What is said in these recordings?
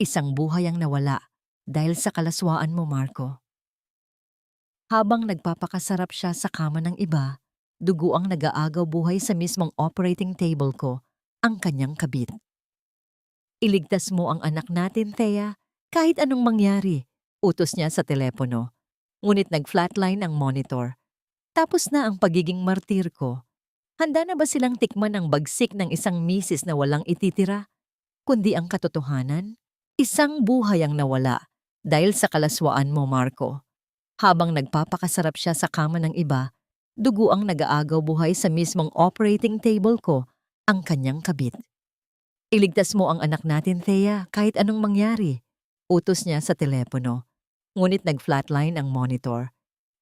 Isang buhay ang nawala dahil sa kalaswaan mo, Marco. Habang nagpapakasarap siya sa kama ng iba, dugo ang nag-aagaw buhay sa mismong operating table ko, ang kanyang kabit. Iligtas mo ang anak natin, Thea, kahit anong mangyari, utos niya sa telepono. Ngunit nag-flatline ang monitor. Tapos na ang pagiging martir ko. Handa na ba silang tikman ang bagsik ng isang misis na walang ititira, kundi ang katotohanan? Isang buhay ang nawala dahil sa kalaswaan mo, Marco. Habang nagpapakasarap siya sa kama ng iba, dugo ang nag-aagaw buhay sa mismong operating table ko, ang kanyang kabit. Iligtas mo ang anak natin, Thea, kahit anong mangyari, utos niya sa telepono. Ngunit nag-flatline ang monitor.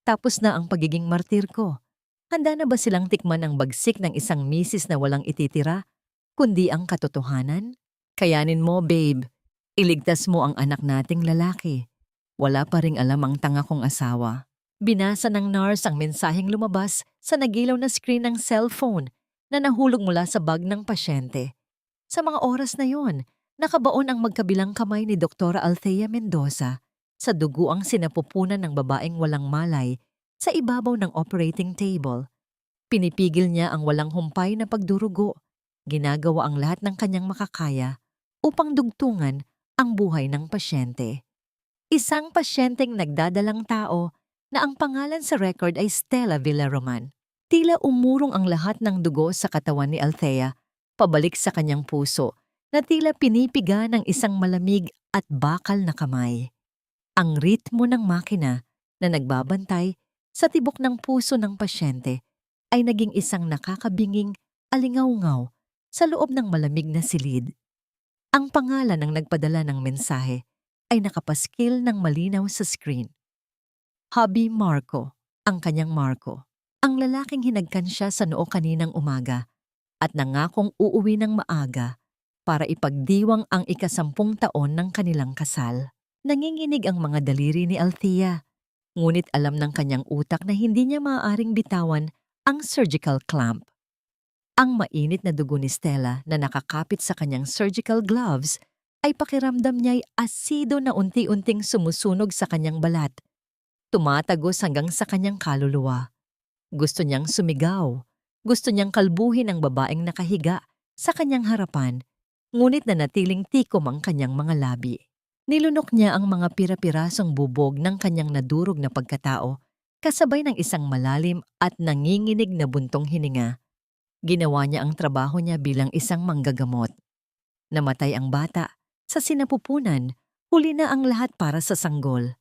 Tapos na ang pagiging martir ko. Handa na ba silang tikman ang bagsik ng isang misis na walang ititira, kundi ang katotohanan? Kayanin mo, babe. Iligtas mo ang anak nating lalaki. Wala pa ring alam ang tanga kong asawa. Binasa ng nurse ang mensaheng lumabas sa nagilaw na screen ng cellphone na nahulog mula sa bag ng pasyente. Sa mga oras na yon, nakabaon ang magkabilang kamay ni Dr. Althea Mendoza sa dugo ang sinapupunan ng babaeng walang malay sa ibabaw ng operating table. Pinipigil niya ang walang humpay na pagdurugo. Ginagawa ang lahat ng kanyang makakaya upang dugtungan ang buhay ng pasyente. Isang pasyenteng nagdadalang tao na ang pangalan sa record ay Stella Villaroman. Tila umurong ang lahat ng dugo sa katawan ni Althea pabalik sa kanyang puso na tila pinipiga ng isang malamig at bakal na kamay. Ang ritmo ng makina na nagbabantay sa tibok ng puso ng pasyente ay naging isang nakakabinging alingaw-ngaw sa loob ng malamig na silid. Ang pangalan ng nagpadala ng mensahe ay nakapaskil ng malinaw sa screen. Hubby Marco, ang kanyang Marco. Ang lalaking hinagkan siya sa noo kaninang umaga at nangakong uuwi ng maaga para ipagdiwang ang ika-10 taon ng kanilang kasal. Nanginginig ang mga daliri ni Althea, ngunit alam ng kanyang utak na hindi niya maaaring bitawan ang surgical clamp. Ang mainit na dugo ni Stella na nakakapit sa kanyang surgical gloves ay pakiramdam niya'y asido na unti-unting sumusunog sa kanyang balat. Tumatagos hanggang sa kanyang kaluluwa. Gusto niyang sumigaw. Gusto niyang kalbuhin ang babaeng nakahiga sa kanyang harapan, ngunit nanatiling tikom ang kanyang mga labi. Nilunok niya ang mga pira-pirasong bubog ng kanyang nadurog na pagkatao, kasabay ng isang malalim at nanginginig na buntong hininga. Ginawa niya ang trabaho niya bilang isang manggagamot. Namatay ang bata. Sa sinapupunan, huli na ang lahat para sa sanggol.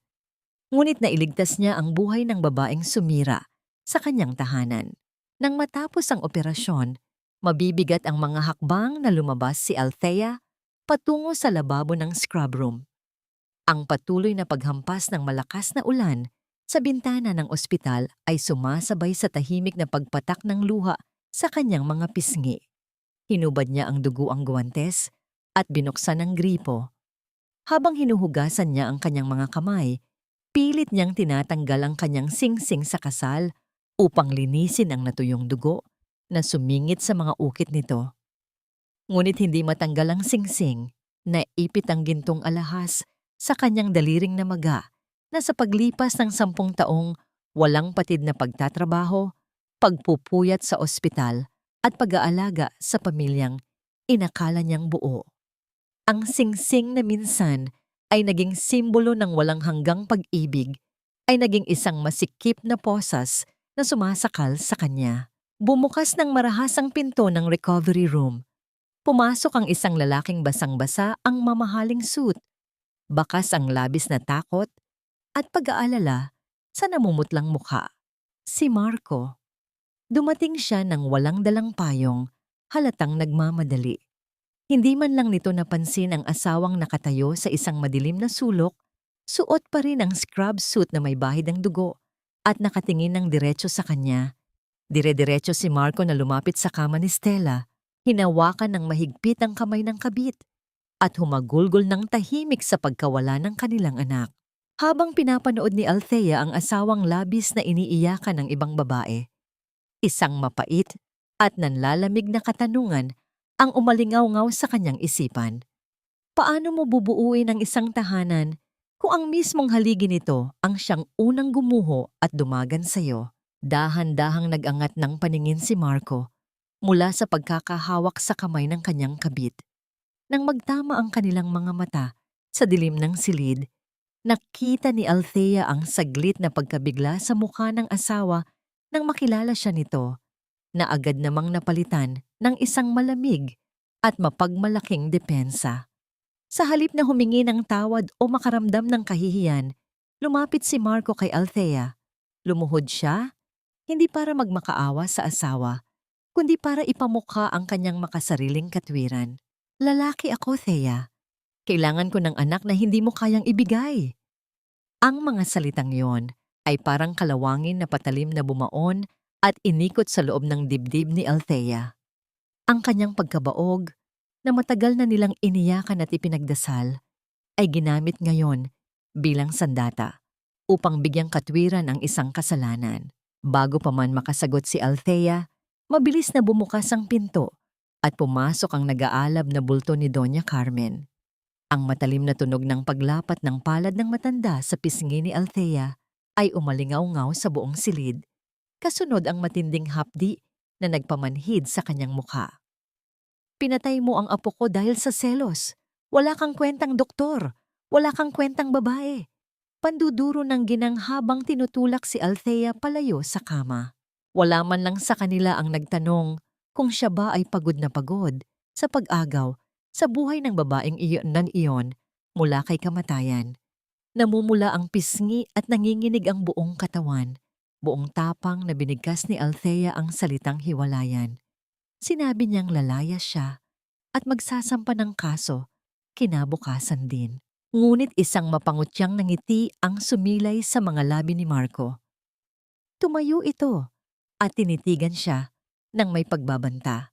Ngunit nailigtas niya ang buhay ng babaeng sumira sa kanyang tahanan. Nang matapos ang operasyon, mabibigat ang mga hakbang na lumabas si Althea patungo sa lababo ng scrub room. Ang patuloy na paghampas ng malakas na ulan sa bintana ng ospital ay sumasabay sa tahimik na pagpatak ng luha sa kanyang mga pisngi. Hinubad niya ang dugo ang guwantes at binuksan ang gripo. Habang hinuhugasan niya ang kanyang mga kamay, pilit niyang tinatanggal ang kanyang singsing sa kasal upang linisin ang natuyong dugo na sumingit sa mga ukit nito. Ngunit hindi matanggal ang singsing, naipit ang gintong alahas sa kanyang daliring namaga na sa paglipas ng 10 taong walang patid na pagtatrabaho, pagpupuyat sa ospital at pag-aalaga sa pamilyang inakala niyang buo. Ang singsing na minsan ay naging simbolo ng walang hanggang pag-ibig ay naging isang masikip na posas na sumasakal sa kanya. Bumukas ng marahas ang pinto ng recovery room. Pumasok ang isang lalaking basang-basa ang mamahaling suit. Bakas ang labis na takot at pag-aalala sa namumutlang mukha. Si Marco. Dumating siya ng walang dalang payong, halatang nagmamadali. Hindi man lang nito napansin ang asawang nakatayo sa isang madilim na sulok, suot pa rin ang scrub suit na may bahid ng dugo at nakatingin ng diretso sa kanya. Dire-diretso si Marco na lumapit sa kama ni Stella, hinawakan ng mahigpit ang kamay ng kabit at humagulgol ng tahimik sa pagkawala ng kanilang anak. Habang pinapanood ni Althea ang asawang labis na iniiyakan ng ibang babae, isang mapait at nanlalamig na katanungan ang umalingaw-ngaw sa kanyang isipan. Paano mo bubuuin ang isang tahanan kung ang mismong haligi nito ang siyang unang gumuho at dumagan sa'yo? Dahan-dahang nag-angat ng paningin si Marco mula sa pagkakahawak sa kamay ng kanyang kabit. Nang magtama ang kanilang mga mata sa dilim ng silid, nakita ni Althea ang saglit na pagkabigla sa mukha ng asawa nang makilala siya nito, na agad namang napalitan ng isang malamig at mapagmalaking depensa. Sa halip na humingi ng tawad o makaramdam ng kahihiyan, lumapit si Marco kay Althea. Lumuhod siya, hindi para magmakaawa sa asawa, kundi para ipamukha ang kanyang makasariling katwiran. Lalaki ako, Thea. Kailangan ko ng anak na hindi mo kayang ibigay. Ang mga salitang yon ay parang kalawangin na patalim na bumaon at inikot sa loob ng dibdib ni Althea. Ang kanyang pagkabaog, na matagal na nilang iniyakan at ipinagdasal, ay ginamit ngayon bilang sandata upang bigyang katwiran ang isang kasalanan. Bago pa man makasagot si Althea, mabilis na bumukas ang pinto at pumasok ang nag-aalab na bulto ni Doña Carmen. Ang matalim na tunog ng paglapat ng palad ng matanda sa pisngi ni Althea ay umalingaw-ngaw sa buong silid, kasunod ang matinding hapdi na nagpamanhid sa kanyang mukha. Pinatay mo ang apo ko dahil sa selos. Wala kang kwentang doktor. Wala kang kwentang babae. Panduduro ng ginang habang tinutulak si Althea palayo sa kama. Wala man lang sa kanila ang nagtanong kung siya ba ay pagod na pagod sa pag-agaw sa buhay ng babaeng iyon mula kay kamatayan. Namumula ang pisngi at nanginginig ang buong katawan. Buong tapang na binigkas ni Althea ang salitang hiwalayan. Sinabi niyang lalaya siya at magsasampa ng kaso, kinabukasan din. Ngunit isang mapangutyang ngiti ang sumilay sa mga labi ni Marco. Tumayo ito at tinitigan siya ng may pagbabanta.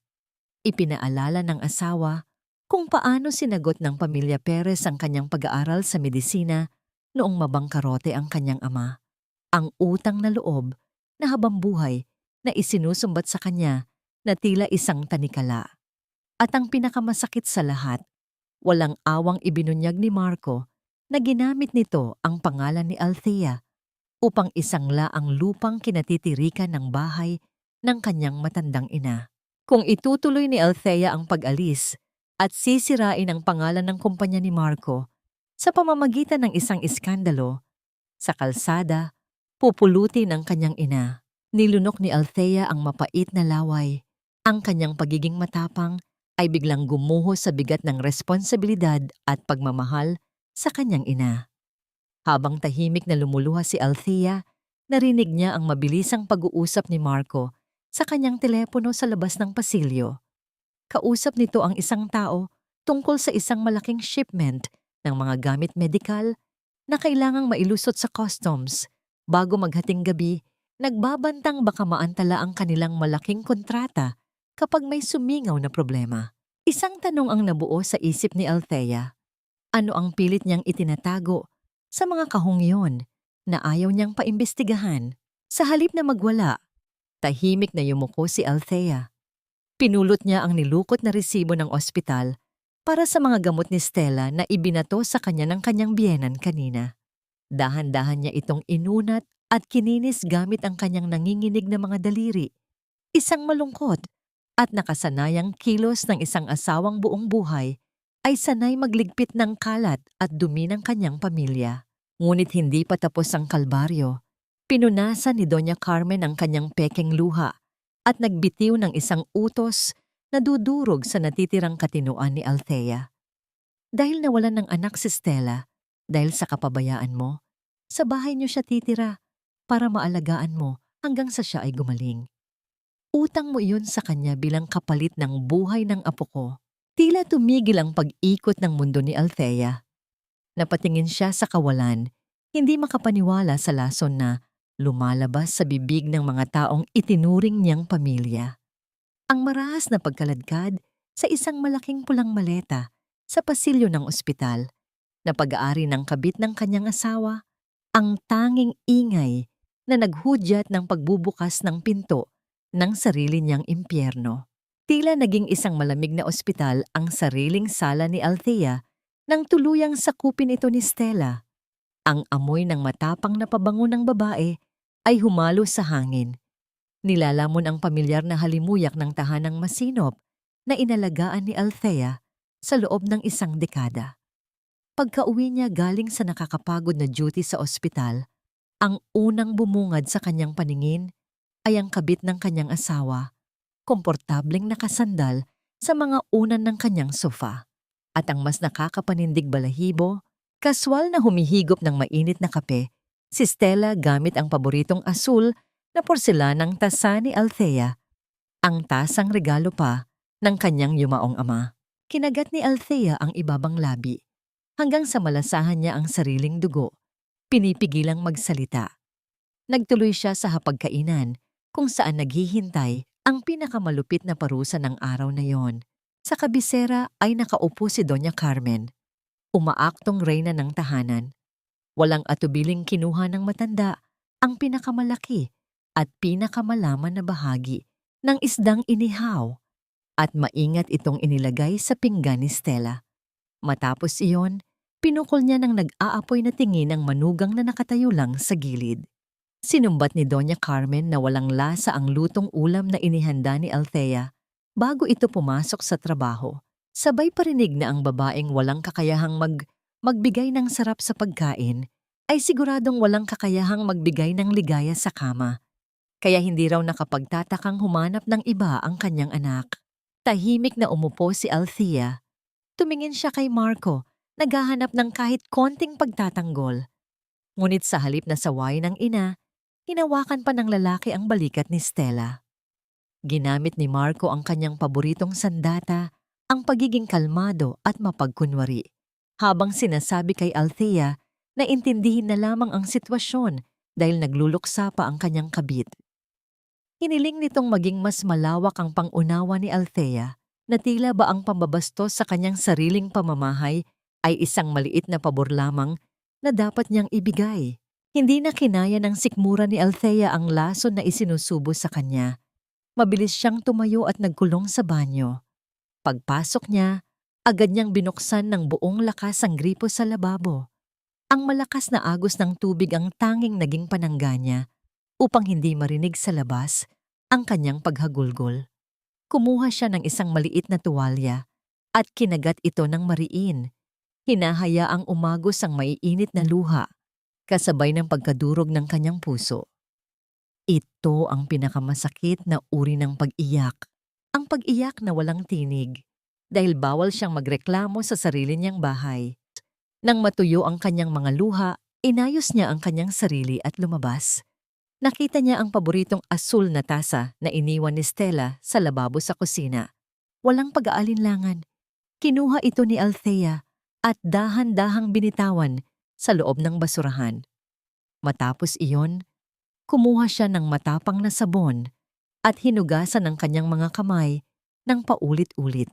Ipinaalala ng asawa kung paano sinagot ng pamilya Perez ang kanyang pag-aaral sa medisina noong mabangkarote ang kanyang ama. Ang utang na loob na habang buhay na isinusumbat sa kanya na tila isang tanikala. At ang pinakamasakit sa lahat, walang awang ibinunyag ni Marco na ginamit nito ang pangalan ni Althea upang isangla ang lupang kinatitirikan ng bahay ng kanyang matandang ina. Kung itutuloy ni Althea ang pag-alis at sisirain ang pangalan ng kumpanya ni Marco sa pamamagitan ng isang iskandalo, sa kalsada, pupulutin ang kanyang ina. Nilunok ni Althea ang mapait na laway. Ang kanyang pagiging matapang ay biglang gumuho sa bigat ng responsibilidad at pagmamahal sa kanyang ina. Habang tahimik na lumuluha si Althea, narinig niya ang mabilisang pag-uusap ni Marco sa kanyang telepono sa labas ng pasilyo. Kausap nito ang isang tao tungkol sa isang malaking shipment ng mga gamit medikal na kailangang mailusot sa customs bago maghating gabi. Nagbabantang baka maantala ang kanilang malaking kontrata kapag may sumingaw na problema. Isang tanong ang nabuo sa isip ni Althea. Ano ang pilit niyang itinatago sa mga kahong iyon na ayaw niyang paimbestigahan? Sa halip na magwala, tahimik na yumuko si Althea. Pinulot niya ang nilukot na resibo ng ospital para sa mga gamot ni Stella na ibinato sa kanya ng kanyang biyenan kanina. Dahan-dahan niya itong inunat at kininis gamit ang kanyang nanginginig na mga daliri. Isang malungkot at nakasanayang kilos ng isang asawang buong buhay ay sanay magligpit ng kalat at dumi ng kanyang pamilya. Ngunit hindi pa tapos ang kalbaryo. Pinunasan ni Doña Carmen ang kanyang pekeng luha at nagbitiw ng isang utos na dudurog sa natitirang katinuan ni Althea. Dahil nawalan ng anak si Stella, dahil sa kapabayaan mo, sa bahay niyo siya titira para maalagaan mo hanggang sa siya ay gumaling. Utang mo iyon sa kanya bilang kapalit ng buhay ng apo ko. Tila tumigil ang pag-ikot ng mundo ni Althea. Napatingin siya sa kawalan, hindi makapaniwala sa lason na lumalabas sa bibig ng mga taong itinuring niyang pamilya. Ang marahas na pagkaladkad sa isang malaking pulang maleta sa pasilyo ng ospital, na pag-aari ng kabit ng kanyang asawa, ang tanging ingay na naghudyat ng pagbubukas ng pinto ng sarili niyang impyerno. Tila naging isang malamig na ospital ang sariling sala ni Althea Nang tuluyang sakupin ito ni Stella, ang amoy ng matapang na pabango ng babae ay humalo sa hangin. Nilalamon ang pamilyar na halimuyak ng tahanang masinop na inalagaan ni Althea sa loob ng 1 dekada. Pagkauwi niya galing sa nakakapagod na duty sa ospital, ang unang bumungad sa kanyang paningin ay ang kabit ng kanyang asawa, komportableng nakasandal sa mga unan ng kanyang sofa. At ang mas nakakapanindig balahibo, kaswal na humihigop ng mainit na kape, si Stella gamit ang paboritong asul na porselanang tasa ni Althea, ang tasang regalo pa ng kanyang yumaong ama. Kinagat ni Althea ang ibabang labi, hanggang sa malasahan niya ang sariling dugo, pinipigilang magsalita. Nagtuloy siya sa hapagkainan kung saan naghihintay ang pinakamalupit na parusa ng araw na yon. Sa kabisera ay nakaupo si Doña Carmen, umaaktong reyna ng tahanan. Walang atubiling kinuha ng matanda ang pinakamalaki at pinakamalaman na bahagi ng isdang inihaw at maingat itong inilagay sa pinggan ni Stella. Matapos iyon, pinukol niya ng nag-aapoy na tingin ang manugang na nakatayo lang sa gilid. Sinumbat ni Doña Carmen na walang lasa ang lutong ulam na inihanda ni Althea bago ito pumasok sa trabaho. Sabay parinig na ang babaeng walang kakayahang magbigay ng sarap sa pagkain ay siguradong walang kakayahang magbigay ng ligaya sa kama. Kaya hindi raw nakapagtatakang humanap ng iba ang kanyang anak. Tahimik na umupo si Althea. Tumingin siya kay Marco, naghahanap ng kahit konting pagtatanggol. Ngunit sa halip na sawayin ng ina, hinawakan pa ng lalaki ang balikat ni Stella. Ginamit ni Marco ang kanyang paboritong sandata, ang pagiging kalmado at mapagkunwari, habang sinasabi kay Althea na intindihin na lamang ang sitwasyon dahil nagluluksa pa ang kanyang kabit. Hiniling nitong maging mas malawak ang pangunawa ni Althea na tila ba ang pambabastos sa kanyang sariling pamamahay ay isang maliit na pabor lamang na dapat niyang ibigay. Hindi na kinaya ng sikmura ni Althea ang lason na isinusubo sa kanya. Mabilis siyang tumayo at nagkulong sa banyo. Pagpasok niya, agad niyang binuksan ng buong lakas ang gripo sa lababo. Ang malakas na agos ng tubig ang tanging naging panangga niya upang hindi marinig sa labas ang kanyang paghagulgol. Kumuha siya ng isang maliit na tuwalya at kinagat ito ng mariin. Hinahayaang umagos ang maiinit na luha, kasabay ng pagkadurog ng kanyang puso. Ito ang pinakamasakit na uri ng pag-iyak. Ang pag-iyak na walang tinig, dahil bawal siyang magreklamo sa sarili niyang bahay. Nang matuyo ang kanyang mga luha, inayos niya ang kanyang sarili at lumabas. Nakita niya ang paboritong asul na tasa na iniwan ni Stella sa lababo sa kusina. Walang pag-aalinlangan. Kinuha ito ni Althea at dahan-dahang binitawan sa loob ng basurahan. Matapos iyon, kumuha siya ng matapang na sabon at hinugasan ang kanyang mga kamay ng paulit-ulit.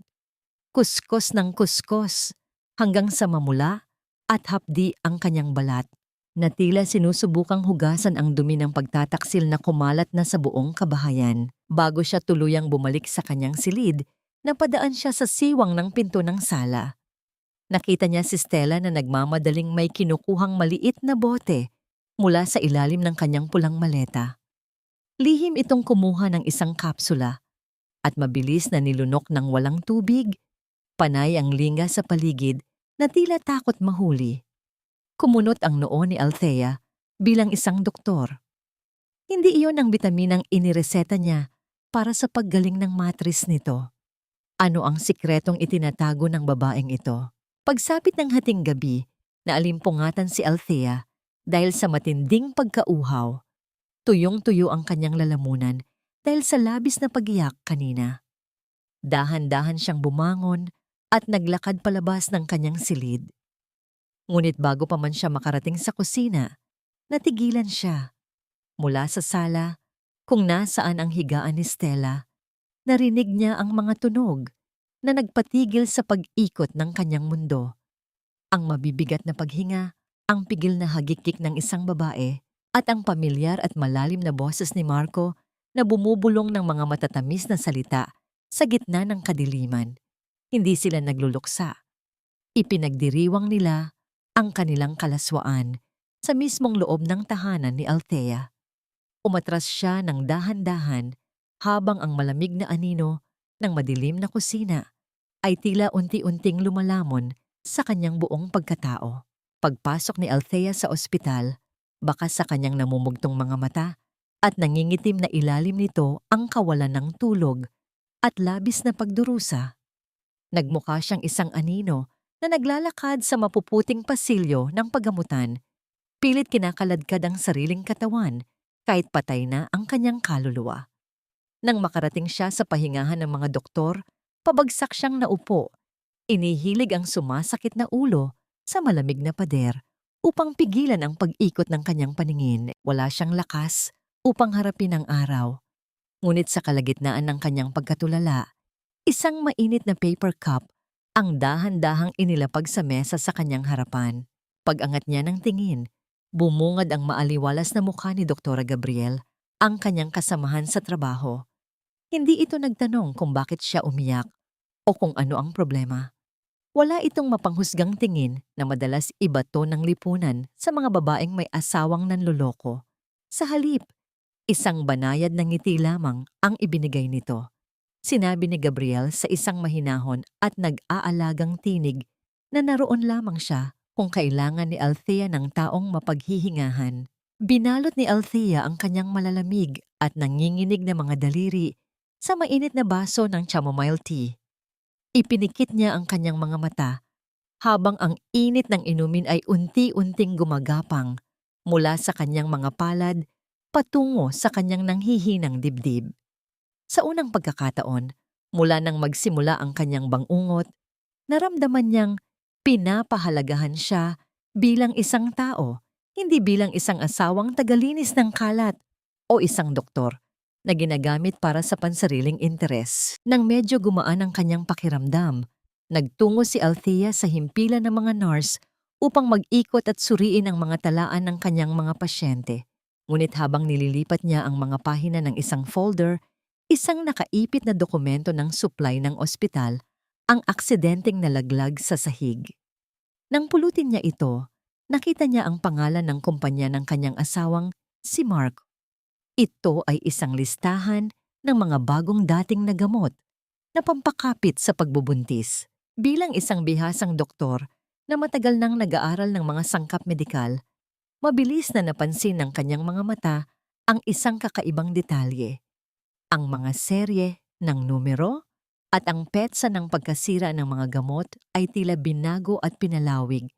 Kuskos ng kuskos hanggang sa mamula at hapdi ang kanyang balat, na tila sinusubukang hugasan ang dumi ng pagtataksil na kumalat na sa buong kabahayan. Bago siya tuluyang bumalik sa kanyang silid, napadaan siya sa siwang ng pinto ng sala. Nakita niya si Stella na nagmamadaling may kinukuhang maliit na bote mula sa ilalim ng kanyang pulang maleta. Lihim itong kumuha ng isang kapsula at mabilis na nilunok ng walang tubig. Panay ang linga sa paligid na tila takot mahuli. Kumunot ang noo ni Althea bilang isang doktor. Hindi iyon ang bitaminang inireseta niya para sa paggaling ng matris nito. Ano ang sikretong itinatago ng babaeng ito? Pagsapit ng hating gabi, naalimpungatan si Althea dahil sa matinding pagkauhaw. Tuyong-tuyo ang kanyang lalamunan dahil sa labis na pag-iyak kanina. Dahan-dahan siyang bumangon at naglakad palabas ng kanyang silid. Ngunit bago pa man siya makarating sa kusina, natigilan siya. Mula sa sala, kung nasaan ang higaan ni Stella, narinig niya ang mga tunog na nagpatigil sa pag-ikot ng kanyang mundo. Ang mabibigat na paghinga, ang pigil na hagikik ng isang babae, at ang pamilyar at malalim na boses ni Marco na bumubulong ng mga matatamis na salita sa gitna ng kadiliman. Hindi sila nagluluksa. Ipinagdiriwang nila ang kanilang kalaswaan sa mismong loob ng tahanan ni Althea. Umatras siya ng dahan-dahan habang ang malamig na anino ng madilim na kusina ay tila unti-unting lumalamon sa kanyang buong pagkatao. Pagpasok ni Althea sa ospital, baka sa kanyang namumugtong mga mata at nangingitim na ilalim nito ang kawalan ng tulog at labis na pagdurusa. Nagmukha siyang isang anino na naglalakad sa mapuputing pasilyo ng paggamutan, pilit kinakaladkad ang sariling katawan kahit patay na ang kanyang kaluluwa. Nang makarating siya sa pahingahan ng mga doktor, pabagsak siyang naupo. Inihilig ang sumasakit na ulo sa malamig na pader upang pigilan ang pag-ikot ng kanyang paningin. Wala siyang lakas upang harapin ang araw. Ngunit sa kalagitnaan ng kanyang pagkatulala, isang mainit na paper cup ang dahan-dahang inilapag sa mesa sa kanyang harapan. Pag-angat niya ng tingin, bumungad ang maaliwalas na mukha ni Dr. Gabriel, ang kanyang kasamahan sa trabaho. Hindi ito nagtanong kung bakit siya umiyak o kung ano ang problema. Wala itong mapanghusgang tingin na madalas ibato ng lipunan sa mga babaeng may asawang nanloloko. Sa halip, isang banayad na ngiti lamang ang ibinigay nito. Sinabi ni Gabriel sa isang mahinahon at nag-aalagang tinig na naroon lamang siya kung kailangan ni Althea ng taong mapaghihingahan. Binalot ni Althea ang kanyang malalamig at nanginginig na mga daliri sa mainit na baso ng chamomile tea. Ipinikit niya ang kanyang mga mata habang ang init ng inumin ay unti-unting gumagapang mula sa kanyang mga palad patungo sa kanyang nanghihinang dibdib. Sa unang pagkakataon, mula nang magsimula ang kanyang bangungot, naramdaman niyang pinapahalagahan siya bilang isang tao, hindi bilang isang asawang tagalinis ng kalat o isang doktor na ginagamit para sa pansariling interes. Nang medyo gumaan ang kanyang pakiramdam, nagtungo si Althea sa himpilan ng mga nurse upang mag-ikot at suriin ang mga talaan ng kanyang mga pasyente. Ngunit habang nililipat niya ang mga pahina ng isang folder, isang nakaipit na dokumento ng supply ng ospital ang aksidenteng nalaglag sa sahig. Nang pulutin niya ito, nakita niya ang pangalan ng kumpanya ng kanyang asawang si Mark. Ito ay isang listahan ng mga bagong dating na gamot na pampakapit sa pagbubuntis. Bilang isang bihasang doktor na matagal nang nag-aaral ng mga sangkap medikal, mabilis na napansin ng kanyang mga mata ang isang kakaibang detalye. Ang mga serye ng numero at ang petsa ng pagkasira ng mga gamot ay tila binago at pinalawig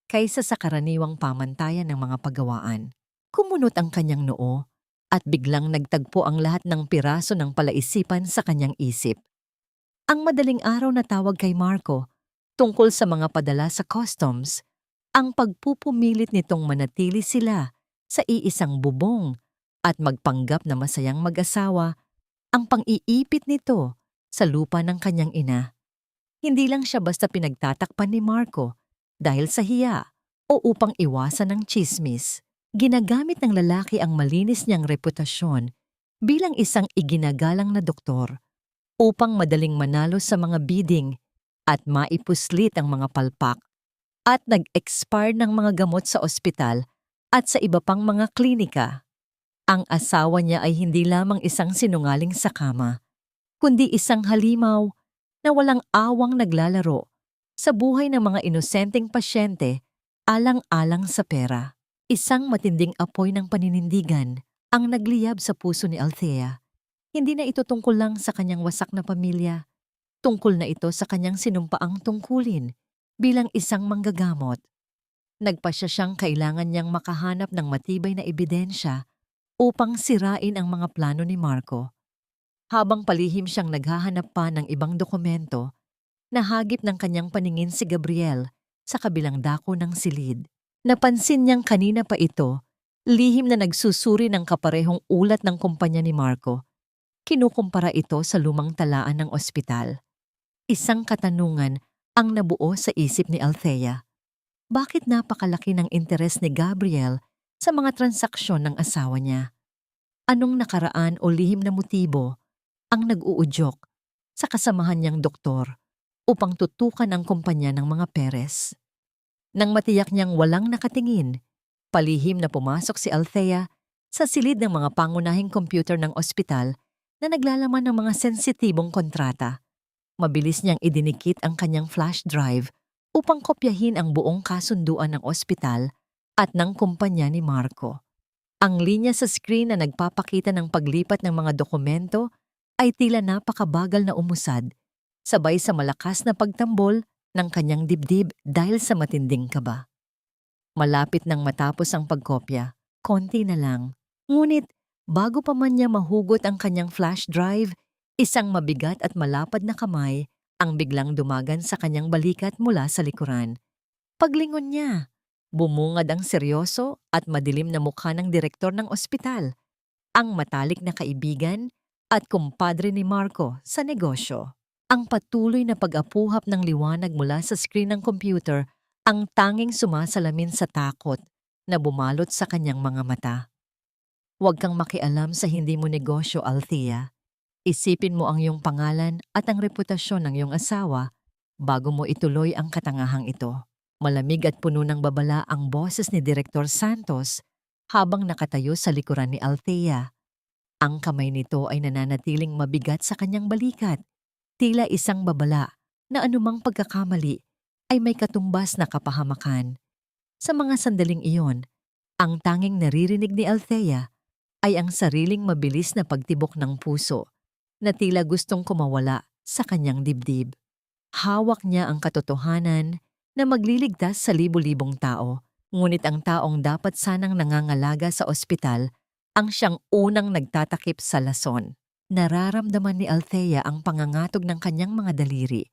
kaysa sa karaniwang pamantayan ng mga paggawaan. Kumunot ang kanyang noo at biglang nagtagpo ang lahat ng piraso ng palaisipan sa kanyang isip. Ang madaling araw na tawag kay Marco tungkol sa mga padala sa customs, ang pagpupumilit nitong manatili sila sa iisang bubong at magpanggap na masayang mag-asawa, ang pang-iipit nito sa lupa ng kanyang ina. Hindi lang siya basta pinagtatakpan ni Marco dahil sa hiya o upang iwasan ng tsismis. Ginagamit ng lalaki ang malinis niyang reputasyon bilang isang iginagalang na doktor upang madaling manalo sa mga bidding at maipuslit ang mga palpak at nag-expire ng mga gamot sa ospital at sa iba pang mga klinika. Ang asawa niya ay hindi lamang isang sinungaling sa kama, kundi isang halimaw na walang awang naglalaro sa buhay ng mga inosenteng pasyente alang-alang sa pera. Isang matinding apoy ng paninindigan ang nagliyab sa puso ni Althea. Hindi na ito tungkol lang sa kanyang wasak na pamilya. Tungkol na ito sa kanyang sinumpaang tungkulin bilang isang manggagamot. Nagpasya siyang kailangan niyang makahanap ng matibay na ebidensya upang sirain ang mga plano ni Marco. Habang palihim siyang naghahanap pa ng ibang dokumento, nahagip ng kanyang paningin si Gabriel sa kabilang dako ng silid. Napansin niyang kanina pa ito, lihim na nagsusuri ng kaparehong ulat ng kumpanya ni Marco. Kinukumpara ito sa lumang talaan ng ospital. Isang katanungan ang nabuo sa isip ni Althea. Bakit napakalaki ng interes ni Gabriel sa mga transaksyon ng asawa niya? Anong nakaraan o lihim na motibo ang nag-uudyok sa kasamahan niyang doktor upang tutukan ang kumpanya ng mga Perez. Nang matiyak niyang walang nakatingin, palihim na pumasok si Althea sa silid ng mga pangunahing computer ng ospital na naglalaman ng mga sensitibong kontrata. Mabilis niyang idinikit ang kanyang flash drive upang kopyahin ang buong kasunduan ng ospital at ng kumpanya ni Marco. Ang linya sa screen na nagpapakita ng paglipat ng mga dokumento ay tila napakabagal na umusad, sabay sa malakas na pagtambol ng kanyang dibdib dahil sa matinding kaba. Malapit nang matapos ang pagkopya, konti na lang. Ngunit bago pa man niya mahugot ang kanyang flash drive, isang mabigat at malapad na kamay ang biglang dumagan sa kanyang balikat mula sa likuran. Paglingon niya, bumungad ang seryoso at madilim na mukha ng direktor ng ospital, ang matalik na kaibigan at kumpadre ni Marco sa negosyo. Ang patuloy na pag-apuhap ng liwanag mula sa screen ng computer ang tanging sumasalamin sa takot na bumalot sa kanyang mga mata. Huwag kang makialam sa hindi mo negosyo, Althea. Isipin mo ang iyong pangalan at ang reputasyon ng iyong asawa bago mo ituloy ang katangahang ito. Malamig at puno ng babala ang boses ni Direktor Santos habang nakatayo sa likuran ni Althea. Ang kamay nito ay nananatiling mabigat sa kanyang balikat, tila isang babala na anumang pagkakamali ay may katumbas na kapahamakan. Sa mga sandaling iyon, ang tanging naririnig ni Althea ay ang sariling mabilis na pagtibok ng puso na tila gustong kumawala sa kanyang dibdib. Hawak niya ang katotohanan na magliligtas sa libu-libong tao, ngunit ang taong dapat sanang nangangalaga sa ospital ang siyang unang nagtatakip sa lason. Nararamdaman ni Althea ang pangangatog ng kanyang mga daliri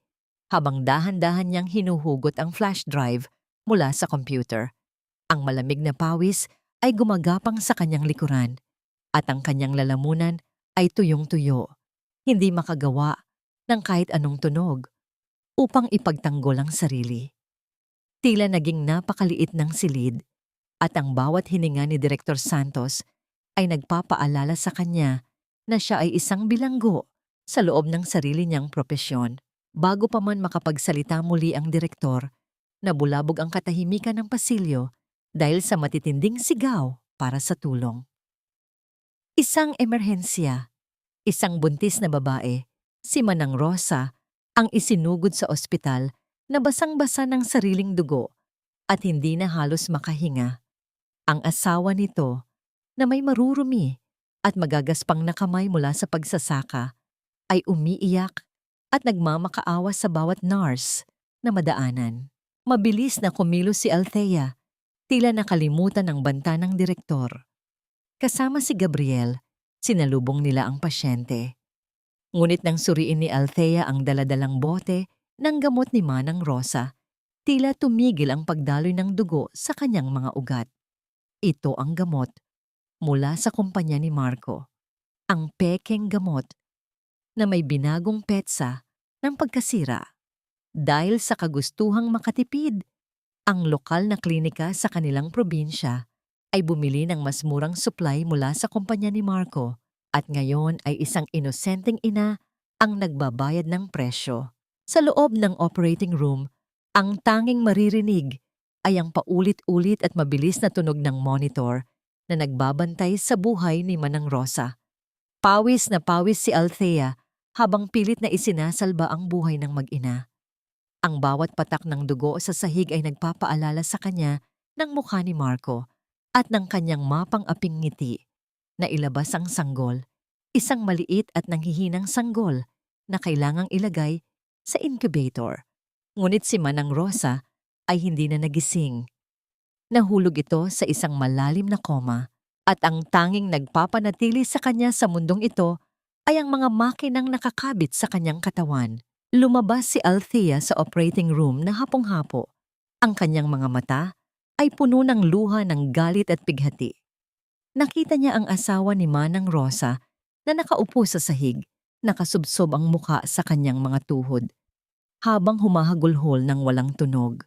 habang dahan-dahan niyang hinuhugot ang flash drive mula sa computer. Ang malamig na pawis ay gumagapang sa kanyang likuran at ang kanyang lalamunan ay tuyong-tuyo, hindi makagawa ng kahit anong tunog upang ipagtanggol ang sarili. Tila naging napakaliit ng silid at ang bawat hininga ni Direktor Santos ay nagpapaalala sa kanya na siya ay isang bilanggo sa loob ng sarili niyang propesyon. Bago pa man makapagsalita muli ang direktor, nabulabog ang katahimikan ng pasilyo dahil sa matitinding sigaw para sa tulong. Isang emerhensya. Isang buntis na babae, si Manang Rosa, ang isinugod sa ospital na basang-basa ng sariling dugo at hindi na halos makahinga. Ang asawa nito, na may marurumi at magagaspang na kamay mula sa pagsasaka, ay umiiyak at nagmamakaawa sa bawat nurse na madaanan. Mabilis na kumilos si Althea, tila nakalimutan ang banta ng direktor. Kasama si Gabriel, sinalubong nila ang pasyente. Ngunit nang suriin ni Althea ang daladalang bote ng gamot ni Manang Rosa, tila tumigil ang pagdaloy ng dugo sa kanyang mga ugat. Ito ang gamot mula sa kumpanya ni Marco, ang pekeng gamot na may binagong petsa ng pagkasira. Dahil sa kagustuhang makatipid, ang lokal na klinika sa kanilang probinsya ay bumili ng mas murang supply mula sa kumpanya ni Marco at ngayon ay isang inosenteng ina ang nagbabayad ng presyo. Sa loob ng operating room, ang tanging maririnig ay ang paulit-ulit at mabilis na tunog ng monitor na nagbabantay sa buhay ni Manang Rosa. Pawis na pawis si Althea habang pilit na isinasalba ang buhay ng mag-ina. Ang bawat patak ng dugo sa sahig ay nagpapaalala sa kanya ng mukha ni Marco at ng kanyang mapang-aping ngiti na ilabas ang sanggol, isang maliit at nanghihinang sanggol na kailangang ilagay sa incubator. Ngunit si Manang Rosa ay hindi na nagising. Nahulog ito sa isang malalim na koma at ang tanging nagpapanatili sa kanya sa mundong ito ay ang mga makinang nakakabit sa kanyang katawan. Lumabas si Althea sa operating room na hapong-hapo. Ang kanyang mga mata ay puno ng luha ng galit at pighati. Nakita niya ang asawa ni Manang Rosa na nakaupo sa sahig, nakasubsob ang mukha sa kanyang mga tuhod, habang humahagulhol ng walang tunog.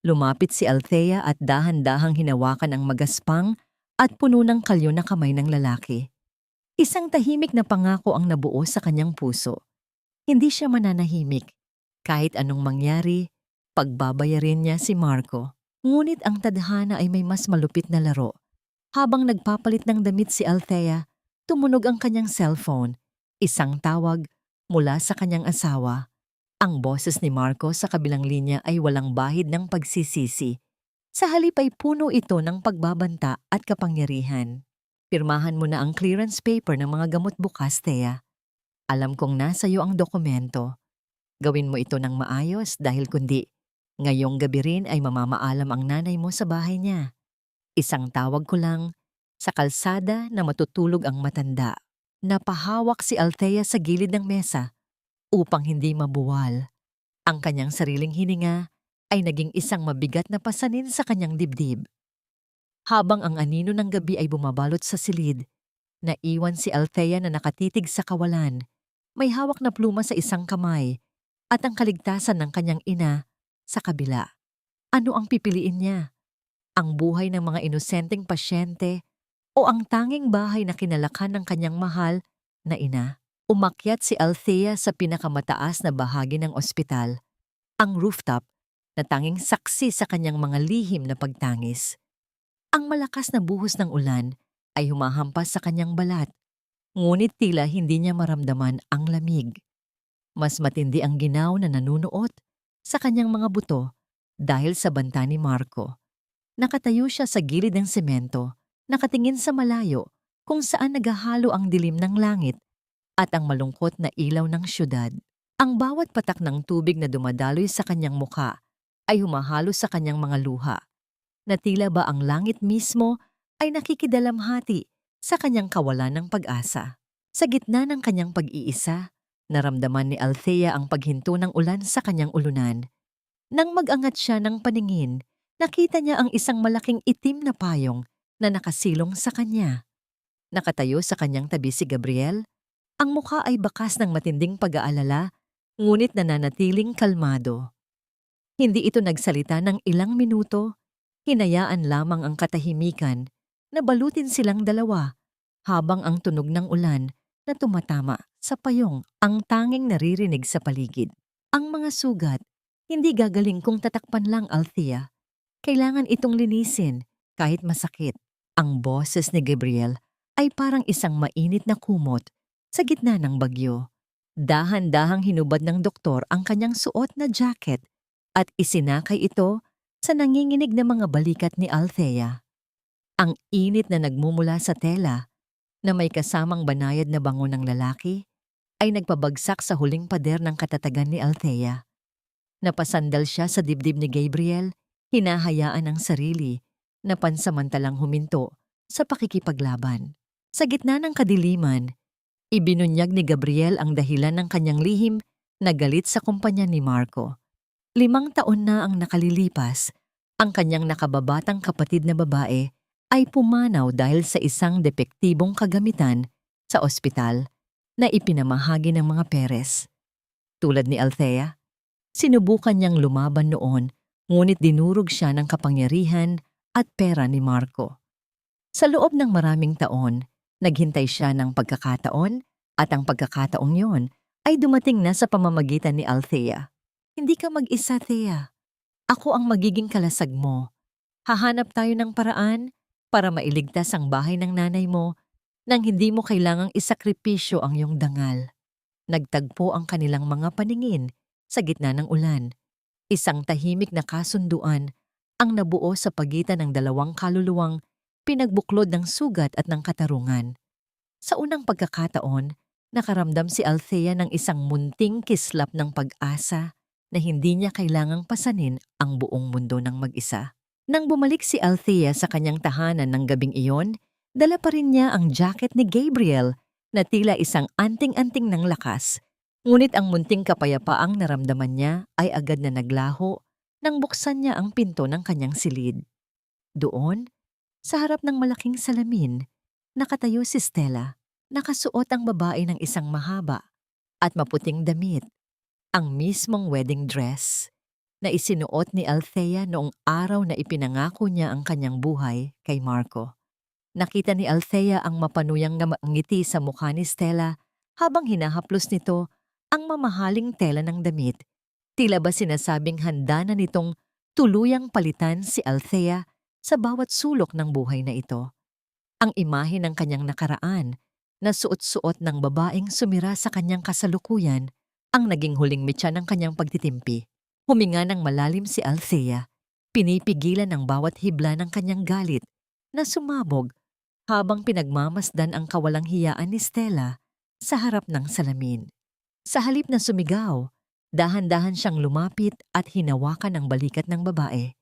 Lumapit si Althea at dahan-dahang hinawakan ang magaspang at puno ng kalyo na kamay ng lalaki. Isang tahimik na pangako ang nabuo sa kanyang puso. Hindi siya mananahimik Kahit anong mangyari, pagbabayarin niya si Marco. Ngunit ang tadhana ay may mas malupit na laro. Habang nagpapalit ng damit si Althea, tumunog ang kanyang cellphone. Isang tawag mula sa kanyang asawa. Ang boses ni Marco sa kabilang linya ay walang bahid ng pagsisisi. Sa halip ay puno ito ng pagbabanta at kapangyarihan. Pirmahan mo na ang clearance paper ng mga gamot bukas, Thea. Alam kong nasa iyo ang dokumento. Gawin mo ito ng maayos dahil kundi ngayong gabi rin ay mamamaalam ang nanay mo sa bahay niya. Isang tawag ko lang, sa kalsada na matutulog ang matanda. Napahawak si Althea sa gilid ng mesa upang hindi mabuwal. Ang kanyang sariling hininga ay naging isang mabigat na pasanin sa kanyang dibdib. Habang ang anino ng gabi ay bumabalot sa silid, naiwan si Althea na nakatitig sa kawalan. May hawak na pluma sa isang kamay at ang kaligtasan ng kanyang ina sa kabila. Ano ang pipiliin niya? Ang buhay ng mga inosenteng pasyente o ang tanging bahay na kinalakhan ng kanyang mahal na ina? Umakyat si Althea sa pinakamataas na bahagi ng ospital, ang rooftop na tanging saksi sa kanyang mga lihim na pagtangis. Ang malakas na buhos ng ulan ay humahampas sa kanyang balat, ngunit tila hindi niya maramdaman ang lamig. Mas matindi ang ginaw na nanunuot sa kanyang mga buto dahil sa banta ni Marco. Nakatayo siya sa gilid ng semento, nakatingin sa malayo kung saan naghahalo ang dilim ng langit at ang malungkot na ilaw ng syudad. Ang bawat patak ng tubig na dumadaloy sa kanyang muka ay humahalo sa kanyang mga luha, na tila ba ang langit mismo ay nakikidalamhati sa kanyang kawalan ng pag-asa. Sa gitna ng kanyang pag-iisa, naramdaman ni Althea ang paghinto ng ulan sa kanyang ulunan. Nang mag-angat siya ng paningin, nakita niya ang isang malaking itim na payong na nakasilong sa kanya. Nakatayo sa kanyang tabi si Gabriel. Ang mukha ay bakas ng matinding pag-aalala, ngunit nananatiling kalmado. Hindi ito nagsalita ng ilang minuto, hinayaan lamang ang katahimikan na balutin silang dalawa habang ang tunog ng ulan na tumatama sa payong ang tanging naririnig sa paligid. Ang mga sugat, hindi gagaling kung tatakpan lang, Althea. Kailangan itong linisin kahit masakit. Ang boses ni Gabriel ay parang isang mainit na kumot sa gitna ng bagyo. Dahan-dahang hinubad ng doktor ang kanyang suot na jacket at isinakay ito sa nanginginig na mga balikat ni Althea. Ang init na nagmumula sa tela na may kasamang banayad na bango ng lalaki ay nagpabagsak sa huling pader ng katatagan ni Althea. Napasandal siya sa dibdib ni Gabriel, hinahayaan ang sarili na pansamantalang huminto sa pakikipaglaban. Sa gitna ng kadiliman, ibinunyag ni Gabriel ang dahilan ng kanyang lihim na galit sa kumpanya ni Marco. 5 taon na ang nakalilipas, ang kanyang nakababatang kapatid na babae ay pumanaw dahil sa isang depektibong kagamitan sa ospital na ipinamahagi ng mga Perez. Tulad ni Althea, sinubukan niyang lumaban noon, ngunit dinurog siya ng kapangyarihan at pera ni Marco. Sa loob ng maraming taon, naghintay siya ng pagkakataon at ang pagkakataong yon ay dumating na sa pamamagitan ni Althea. Hindi ka mag-isa, Thea. Ako ang magiging kalasag mo. Hahanap tayo ng paraan para mailigtas ang bahay ng nanay mo nang hindi mo kailangang isakripisyo ang iyong dangal. Nagtagpo ang kanilang mga paningin sa gitna ng ulan. Isang tahimik na kasunduan ang nabuo sa pagitan ng dalawang kaluluwang pinagbuklod ng sugat at ng katarungan. Sa unang pagkakataon, nakaramdam si Althea ng isang munting kislap ng pag-asa na hindi niya kailangang pasanin ang buong mundo ng mag-isa. Nang bumalik si Althea sa kanyang tahanan ng gabing iyon, dala pa rin niya ang jacket ni Gabriel na tila isang anting-anting ng lakas. Ngunit ang munting kapayapaang naramdaman niya ay agad na naglaho nang buksan niya ang pinto ng kanyang silid. Doon, sa harap ng malaking salamin, nakatayo si Stella. Nakasuot ang babae ng isang mahaba at maputing damit, ang mismong wedding dress na isinuot ni Althea noong araw na ipinangako niya ang kanyang buhay kay Marco. Nakita ni Althea ang mapanuyang ngiti sa mukha ni Stella habang hinahaplos nito ang mamahaling tela ng damit. Tila ba sinasabing handa na nitong tuluyang palitan si Althea sa bawat sulok ng buhay na ito. Ang imahe ng kanyang nakaraan na suot-suot ng babaeng sumira sa kanyang kasalukuyan ang naging huling mitya ng kanyang pagtitimpi. Huminga ng malalim si Althea, pinipigilan ang bawat hibla ng kanyang galit na sumabog habang pinagmamasdan ang kawalang hiyaan ni Stella sa harap ng salamin. Sa halip na sumigaw, dahan-dahan siyang lumapit at hinawakan ang balikat ng babae.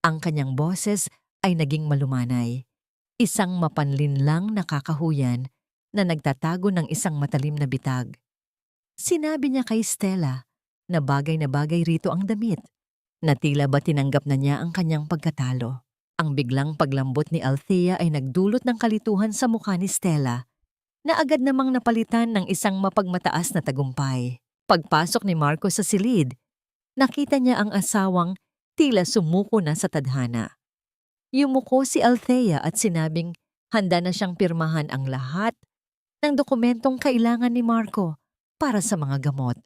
Ang kanyang boses ay naging malumanay. Isang mapanlinlang na kakahuyan na nagtatago ng isang matalim na bitag. Sinabi niya kay Stella na bagay rito ang damit, na tila ba tinanggap na niya ang kanyang pagkatalo. Ang biglang paglambot ni Althea ay nagdulot ng kalituhan sa mukha ni Stella, na agad namang napalitan ng isang mapagmataas na tagumpay. Pagpasok ni Marco sa silid, nakita niya ang asawang tila sumuko na sa tadhana. Yumuko si Althea at sinabing handa na siyang pirmahan ang lahat ng dokumentong kailangan ni Marco para sa mga gamot,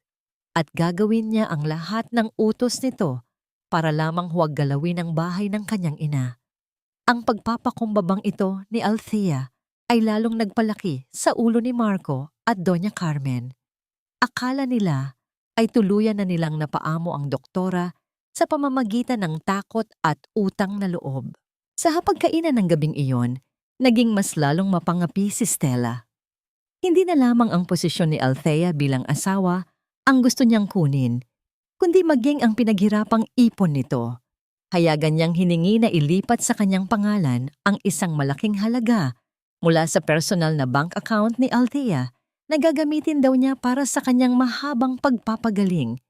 at gagawin niya ang lahat ng utos nito para lamang huwag galawin ang bahay ng kanyang ina. Ang pagpapakumbabang ito ni Althea ay lalong nagpalaki sa ulo ni Marco at Doña Carmen. Akala nila ay tuluyan na nilang napaamo ang doktora sa pamamagitan ng takot at utang na loob. Sa hapagkainan ng gabing iyon, naging mas lalong mapangapi si Stella. Hindi na lamang ang posisyon ni Althea bilang asawa ang gusto niyang kunin, kundi maging ang pinaghirapang ipon nito. Hayagan niyang hiningi na ilipat sa kanyang pangalan ang isang malaking halaga mula sa personal na bank account ni Althea na gagamitin daw niya para sa kanyang mahabang pagpapagaling.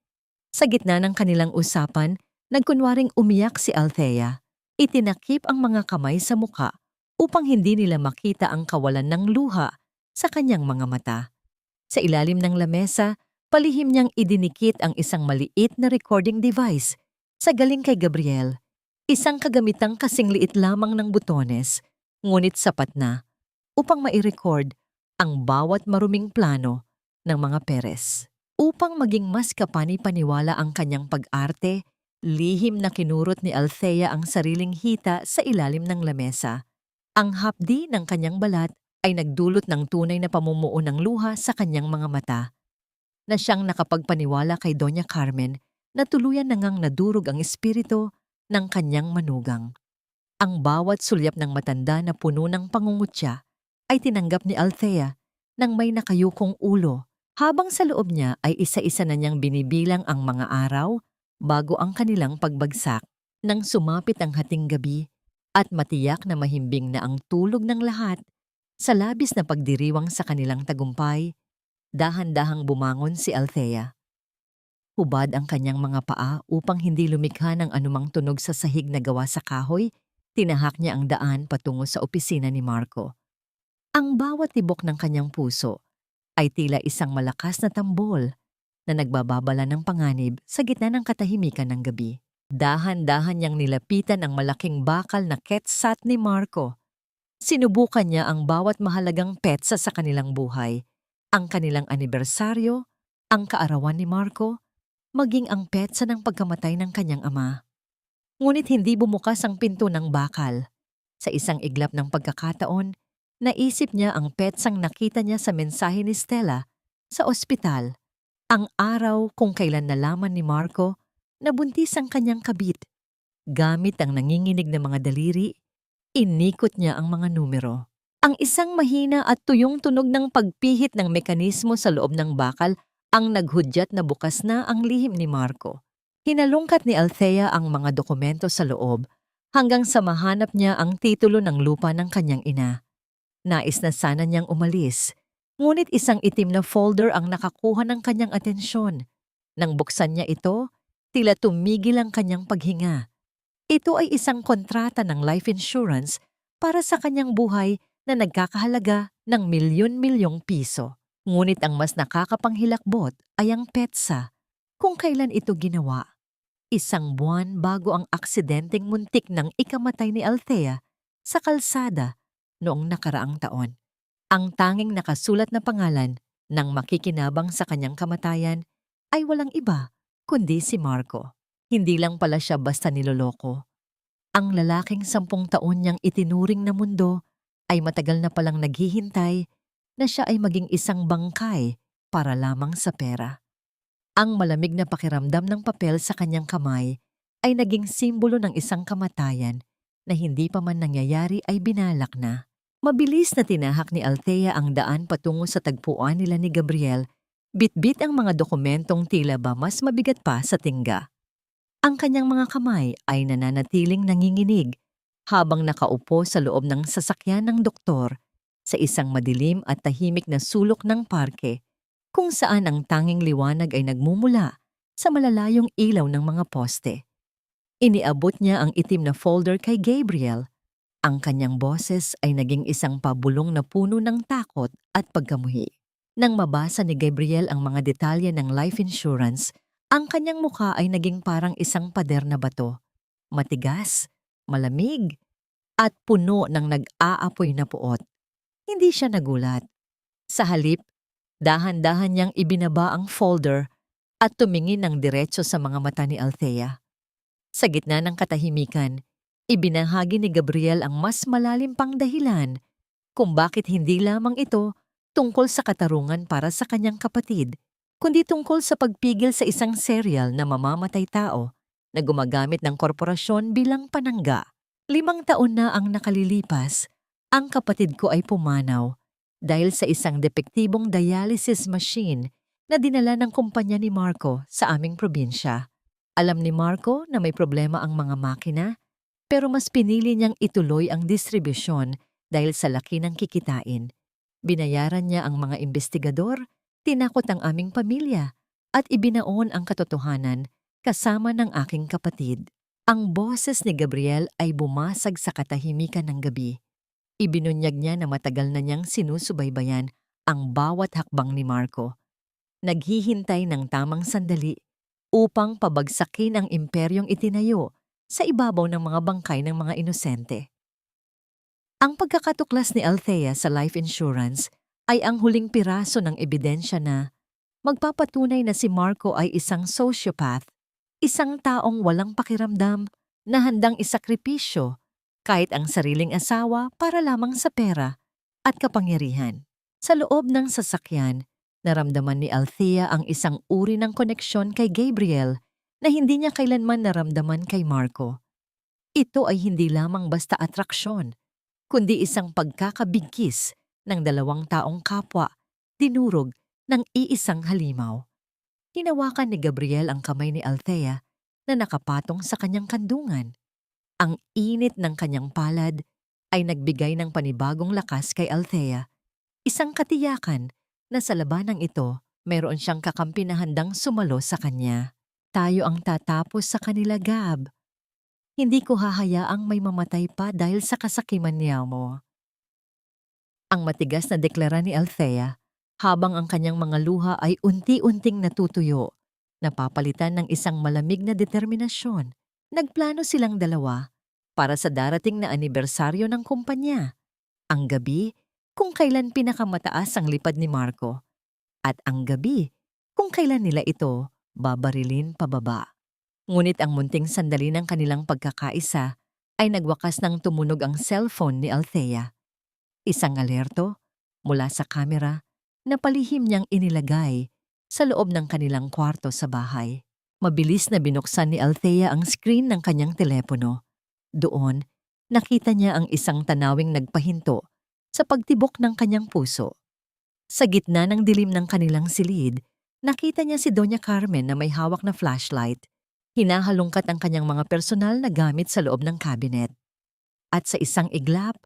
Sa gitna ng kanilang usapan, nagkunwaring umiyak si Althea. Itinakip ang mga kamay sa muka upang hindi nila makita ang kawalan ng luha sa kanyang mga mata. Sa ilalim ng lamesa, palihim niyang idinikit ang isang maliit na recording device sa galing kay Gabriel. Isang kagamitang kasing liit lamang ng butones, ngunit sapat na upang mai-record ang bawat maruming plano ng mga Perez. Upang maging mas kapani-paniwala ang kanyang pag-arte, lihim na kinurot ni Althea ang sariling hita sa ilalim ng lamesa. Ang hapdi ng kanyang balat ay nagdulot ng tunay na pamumuo ng luha sa kanyang mga mata, na siyang nakapagpaniwala kay Doña Carmen na tuluyan na ngang nadurog ang espiritu ng kanyang manugang. Ang bawat sulyap ng matanda na puno ng pangungutya ay tinanggap ni Althea nang may nakayukong ulo, habang sa loob niya ay isa-isa na niyang binibilang ang mga araw bago ang kanilang pagbagsak. Nang sumapit ang hating gabi at matiyak na mahimbing na ang tulog ng lahat, sa labis na pagdiriwang sa kanilang tagumpay, dahan-dahang bumangon si Althea. Hubad ang kanyang mga paa upang hindi lumikha ng anumang tunog sa sahig na gawa sa kahoy, tinahak niya ang daan patungo sa opisina ni Marco. Ang bawat tibok ng kanyang puso ay tila isang malakas na tambol na nagbababala ng panganib sa gitna ng katahimikan ng gabi. Dahan-dahan niyang nilapitan ang malaking bakal na ketsat ni Marco. Sinubukan niya ang bawat mahalagang petsa sa kanilang buhay, ang kanilang anibersaryo, ang kaarawan ni Marco, maging ang petsa ng pagkamatay ng kanyang ama. Ngunit hindi bumukas ang pinto ng bakal. Sa isang iglap ng pagkakataon, naisip niya ang petsang nakita niya sa mensahe ni Stella sa ospital, ang araw kung kailan nalaman ni Marco na buntis ang kanyang kabit. Gamit ang nanginginig na mga daliri, inikot niya ang mga numero. Ang isang mahina at tuyong tunog ng pagpihit ng mekanismo sa loob ng bakal ang naghudyat na bukas na ang lihim ni Marco. Hinalungkat ni Althea ang mga dokumento sa loob hanggang sa mahanap niya ang titulo ng lupa ng kanyang ina. Nais na sana niyang umalis, ngunit isang itim na folder ang nakakuha ng kanyang atensyon. Nang buksan niya ito, tila tumigil ang kanyang paghinga. Ito ay isang kontrata ng life insurance para sa kanyang buhay na nagkakahalaga ng milyon-milyong piso. Ngunit ang mas nakakapanghilakbot ay ang petsa, kung kailan ito ginawa. Isang buwan bago ang aksidenteng muntik ng ikamatay ni Althea sa kalsada noong nakaraang taon. Ang tanging nakasulat na pangalan ng makikinabang sa kanyang kamatayan ay walang iba kundi si Marco. Hindi lang pala siya basta niloloko. Ang lalaking 10 taon niyang itinuring na mundo ay matagal na palang naghihintay na siya ay maging isang bangkay para lamang sa pera. Ang malamig na pakiramdam ng papel sa kanyang kamay ay naging simbolo ng isang kamatayan na hindi pa man nangyayari ay binalak na. Mabilis na tinahak ni Althea ang daan patungo sa tagpuan nila ni Gabriel, bitbit ang mga dokumentong tila ba mas mabigat pa sa tingga. Ang kanyang mga kamay ay nananatiling nanginginig habang nakaupo sa loob ng sasakyan ng doktor sa isang madilim at tahimik na sulok ng parke kung saan ang tanging liwanag ay nagmumula sa malalayong ilaw ng mga poste. Iniabot niya ang itim na folder kay Gabriel. Ang kanyang boses ay naging isang pabulong na puno ng takot at pagkamuhi. Nang mabasa ni Gabriel ang mga detalye ng life insurance, ang kanyang mukha ay naging parang isang pader na bato. Matigas, malamig, at puno ng nag-aapoy na puot. Hindi siya nagulat. Sa halip, dahan-dahan niyang ibinaba ang folder at tumingin ng diretso sa mga mata ni Althea. Sa gitna ng katahimikan, ibinahagi ni Gabriel ang mas malalim pang dahilan kung bakit hindi lamang ito tungkol sa katarungan para sa kanyang kapatid, kundi tungkol sa pagpigil sa isang serial na mamamatay tao na gumagamit ng korporasyon bilang panangga. 5 taon na ang nakalilipas, ang kapatid ko ay pumanaw dahil sa isang depektibong dialysis machine na dinala ng kumpanya ni Marco sa aming probinsya. Alam ni Marco na may problema ang mga makina, pero mas pinili niyang ituloy ang distribusyon dahil sa laki ng kikitain. Binayaran niya ang mga investigador, tinakot ang aming pamilya, at ibinaon ang katotohanan kasama ng aking kapatid. Ang boses ni Gabriel ay bumasag sa katahimikan ng gabi. Ibinunyag niya na matagal na niyang sinusubaybayan ang bawat hakbang ni Marco. Naghihintay ng tamang sandali upang pabagsakin ang imperyong itinayo sa ibabaw ng mga bangkay ng mga inosente. Ang pagkakatuklas ni Althea sa life insurance ay ang huling piraso ng ebidensya na magpapatunay na si Marco ay isang sociopath, isang taong walang pakiramdam na handang isakripisyo kahit ang sariling asawa para lamang sa pera at kapangyarihan. Sa loob ng sasakyan, naramdaman ni Althea ang isang uri ng koneksyon kay Gabriel na hindi niya kailanman naramdaman kay Marco. Ito ay hindi lamang basta atraksyon, kundi isang pagkakabigkis ng 2 taong kapwa, dinurog ng iisang halimaw. Hinawakan ni Gabriel ang kamay ni Althea na nakapatong sa kanyang kandungan. Ang init ng kanyang palad ay nagbigay ng panibagong lakas kay Althea, isang katiyakan na sa labanang ito mayroon siyang kakampi na handang sumalo sa kanya. Tayo ang tatapos sa kanila, Gab. Hindi ko hahayaang may mamatay pa dahil sa kasakiman niya mo. Ang matigas na deklara ni Althea habang ang kanyang mga luha ay unti-unting natutuyo, napapalitan ng isang malamig na determinasyon. Nagplano silang dalawa para sa darating na anibersaryo ng kumpanya. Ang gabi kung kailan pinakamataas ang lipad ni Marco at ang gabi kung kailan nila ito babarilin pababa. Ngunit ang munting sandali ng kanilang pagkakaisa ay nagwakas ng tumunog ang cellphone ni Althea. Isang alerto mula sa kamera na palihim niyang inilagay sa loob ng kanilang kwarto sa bahay. Mabilis na binuksan ni Althea ang screen ng kanyang telepono. Doon, nakita niya ang isang tanawing nagpahinto sa pagtibok ng kanyang puso. Sa gitna ng dilim ng kanilang silid, nakita niya si Doña Carmen na may hawak na flashlight. Hinahalungkat ang kanyang mga personal na gamit sa loob ng cabinet. At sa isang iglap,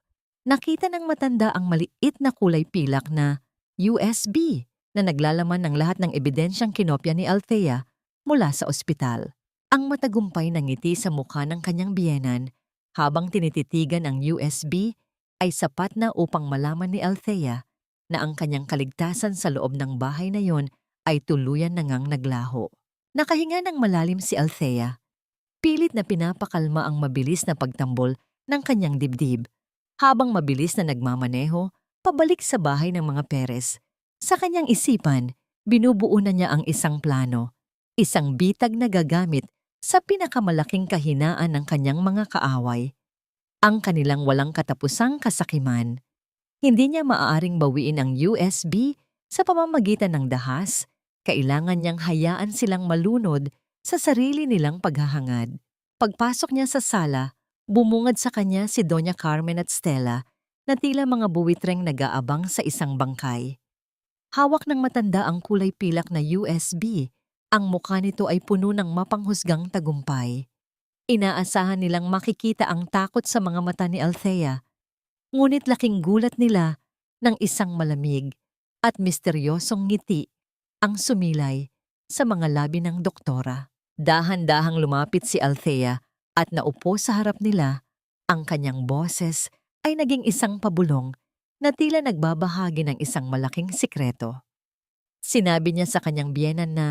nakita ng matanda ang maliit na kulay pilak na USB na naglalaman ng lahat ng ebidensyang kinopya ni Althea mula sa ospital. Ang matagumpay na ngiti sa mukha ng kanyang biyenan habang tinititigan ang USB ay sapat na upang malaman ni Althea na ang kanyang kaligtasan sa loob ng bahay na yon ay tuluyan na ngang naglaho. Nakahinga ng malalim si Althea. Pilit na pinapakalma ang mabilis na pagtambol ng kanyang dibdib habang mabilis na nagmamaneho pabalik sa bahay ng mga Perez. Sa kanyang isipan, binubuo na niya ang isang plano. isang bitag na gagamit sa pinakamalaking kahinaan ng kanyang mga kaaway, ang kanilang walang katapusang kasakiman. Hindi niya maaaring bawiin ang USB sa pamamagitan ng dahas, kailangan niyang hayaan silang malunod sa sarili nilang paghahangad. Pagpasok niya sa sala, bumungad sa kanya si Doña Carmen at Stella na tila mga buwitreng nag-aabang sa isang bangkay. Hawak ng matanda ang kulay pilak na USB. Ang mukha nito ay puno ng mapanghusgang tagumpay. Inaasahan nilang makikita ang takot sa mga mata ni Althea. Ngunit laking gulat nila ng isang malamig at misteryosong ngiti ang sumilay sa mga labi ng doktora. Dahan-dahang lumapit si Althea at naupo sa harap nila. Ang kanyang boses ay naging isang pabulong na tila nagbabahagi ng isang malaking sikreto. Sinabi niya sa kanyang biyenan na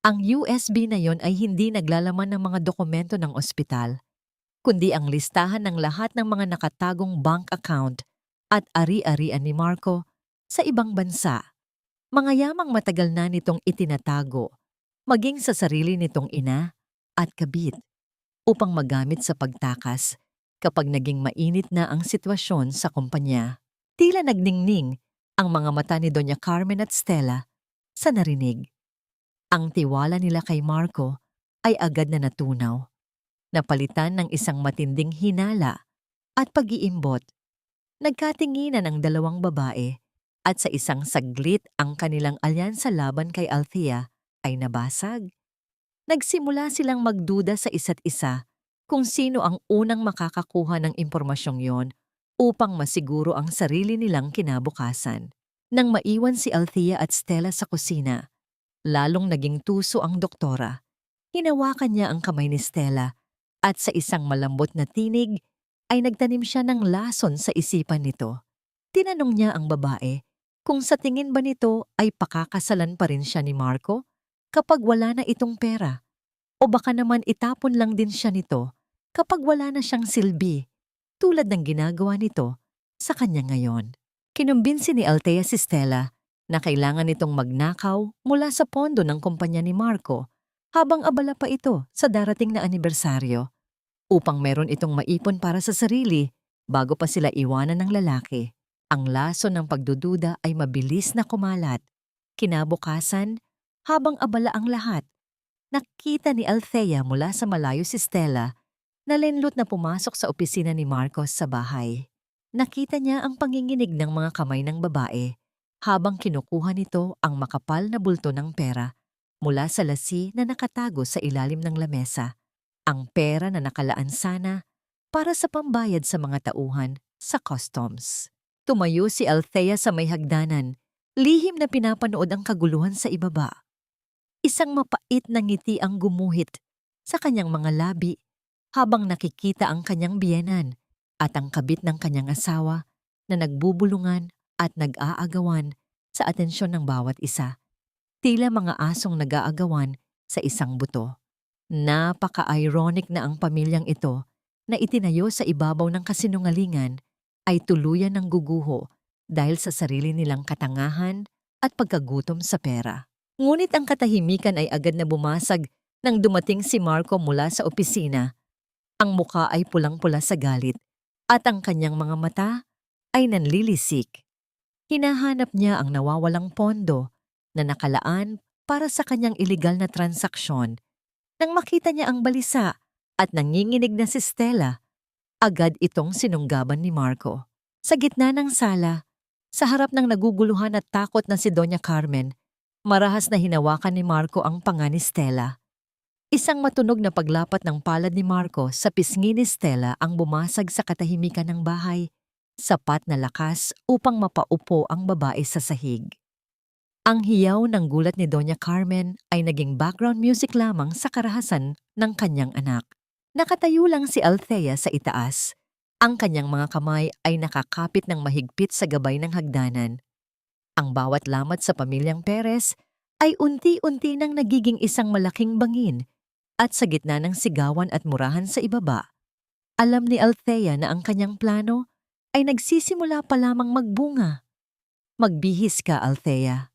ang USB na yon ay hindi naglalaman ng mga dokumento ng ospital, kundi ang listahan ng lahat ng mga nakatagong bank account at ari-arian ni Marco sa ibang bansa. Mga yamang matagal na nitong itinatago, maging sa sarili nitong ina at kabit, upang magamit sa pagtakas kapag naging mainit na ang sitwasyon sa kumpanya. Tila nagningning ang mga mata ni Doña Carmen at Stella sa narinig. Ang tiwala nila kay Marco ay agad na natunaw, napalitan ng isang matinding hinala at pag-iimbot. Nagkatinginan ang dalawang babae at sa isang saglit ang kanilang alyansa laban kay Althea ay nabasag. Nagsimula silang magduda sa isa't isa kung sino ang unang makakakuha ng impormasyong yon upang masiguro ang sarili nilang kinabukasan. Nang maiwan si Althea at Stella sa kusina, lalong naging tuso ang doktora. Hinawakan niya ang kamay ni Stella at sa isang malambot na tinig ay nagtanim siya ng lason sa isipan nito. Tinanong niya ang babae kung sa tingin ba nito ay pakakasalan pa rin siya ni Marco kapag wala na itong pera, o baka naman itapon lang din siya nito kapag wala na siyang silbi, tulad ng ginagawa nito sa kanya ngayon. Kinumbinsi ni Althea si Stella na kailangan nitong magnakaw mula sa pondo ng kumpanya ni Marco habang abala pa ito sa darating na anibersaryo, upang meron itong maipon para sa sarili bago pa sila iwanan ng lalaki. Ang laso ng pagdududa ay mabilis na kumalat. Kinabukasan, habang abala ang lahat, nakita ni Althea mula sa malayo si Stella na linlot na pumasok sa opisina ni Marcos sa bahay. Nakita niya ang panginginig ng mga kamay ng babae habang kinukuha nito ang makapal na bulto ng pera mula sa lasi na nakatago sa ilalim ng lamesa. Ang pera na nakalaan sana para sa pambayad sa mga tauhan sa customs. Tumayo si Althea sa may hagdanan, lihim na pinapanood ang kaguluhan sa ibaba. Isang mapait na ngiti ang gumuhit sa kanyang mga labi habang nakikita ang kanyang biyenan at ang kabit ng kanyang asawa na nagbubulungan at nag-aagawan sa atensyon ng bawat isa. Tila mga asong nag-aagawan sa isang buto. Napaka-ironic na ang pamilyang ito na itinayo sa ibabaw ng kasinungalingan ay tuluyan ng guguho dahil sa sarili nilang katangahan at pagkagutom sa pera. Ngunit ang katahimikan ay agad na bumasag nang dumating si Marco mula sa opisina. Ang muka ay pulang-pula sa galit at ang kanyang mga mata ay nanlilisik. Hinahanap niya ang nawawalang pondo na nakalaan para sa kanyang ilegal na transaksyon. Nang makita niya ang balisa at nanginginig na si Stella, agad itong sinunggaban ni Marco. Sa gitna ng sala, sa harap ng naguguluhan at takot na si Doña Carmen, marahas na hinawakan ni Marco ang panga ni Stella. Isang matunog na paglapat ng palad ni Marco sa pisngi ni Stella ang bumasag sa katahimikan ng bahay, sapat na lakas upang mapaupo ang babae sa sahig. Ang hiyaw ng gulat ni Doña Carmen ay naging background music lamang sa karahasan ng kanyang anak. Nakatayo lang si Althea sa itaas. Ang kanyang mga kamay ay nakakapit ng mahigpit sa gabay ng hagdanan. Ang bawat lamat sa pamilyang Perez ay unti-unti nang nagiging isang malaking bangin at sa gitna ng sigawan at murahan sa ibaba. Alam ni Althea na ang kanyang plano ay nagsisimula pa lamang magbunga. Magbihis ka, Althea.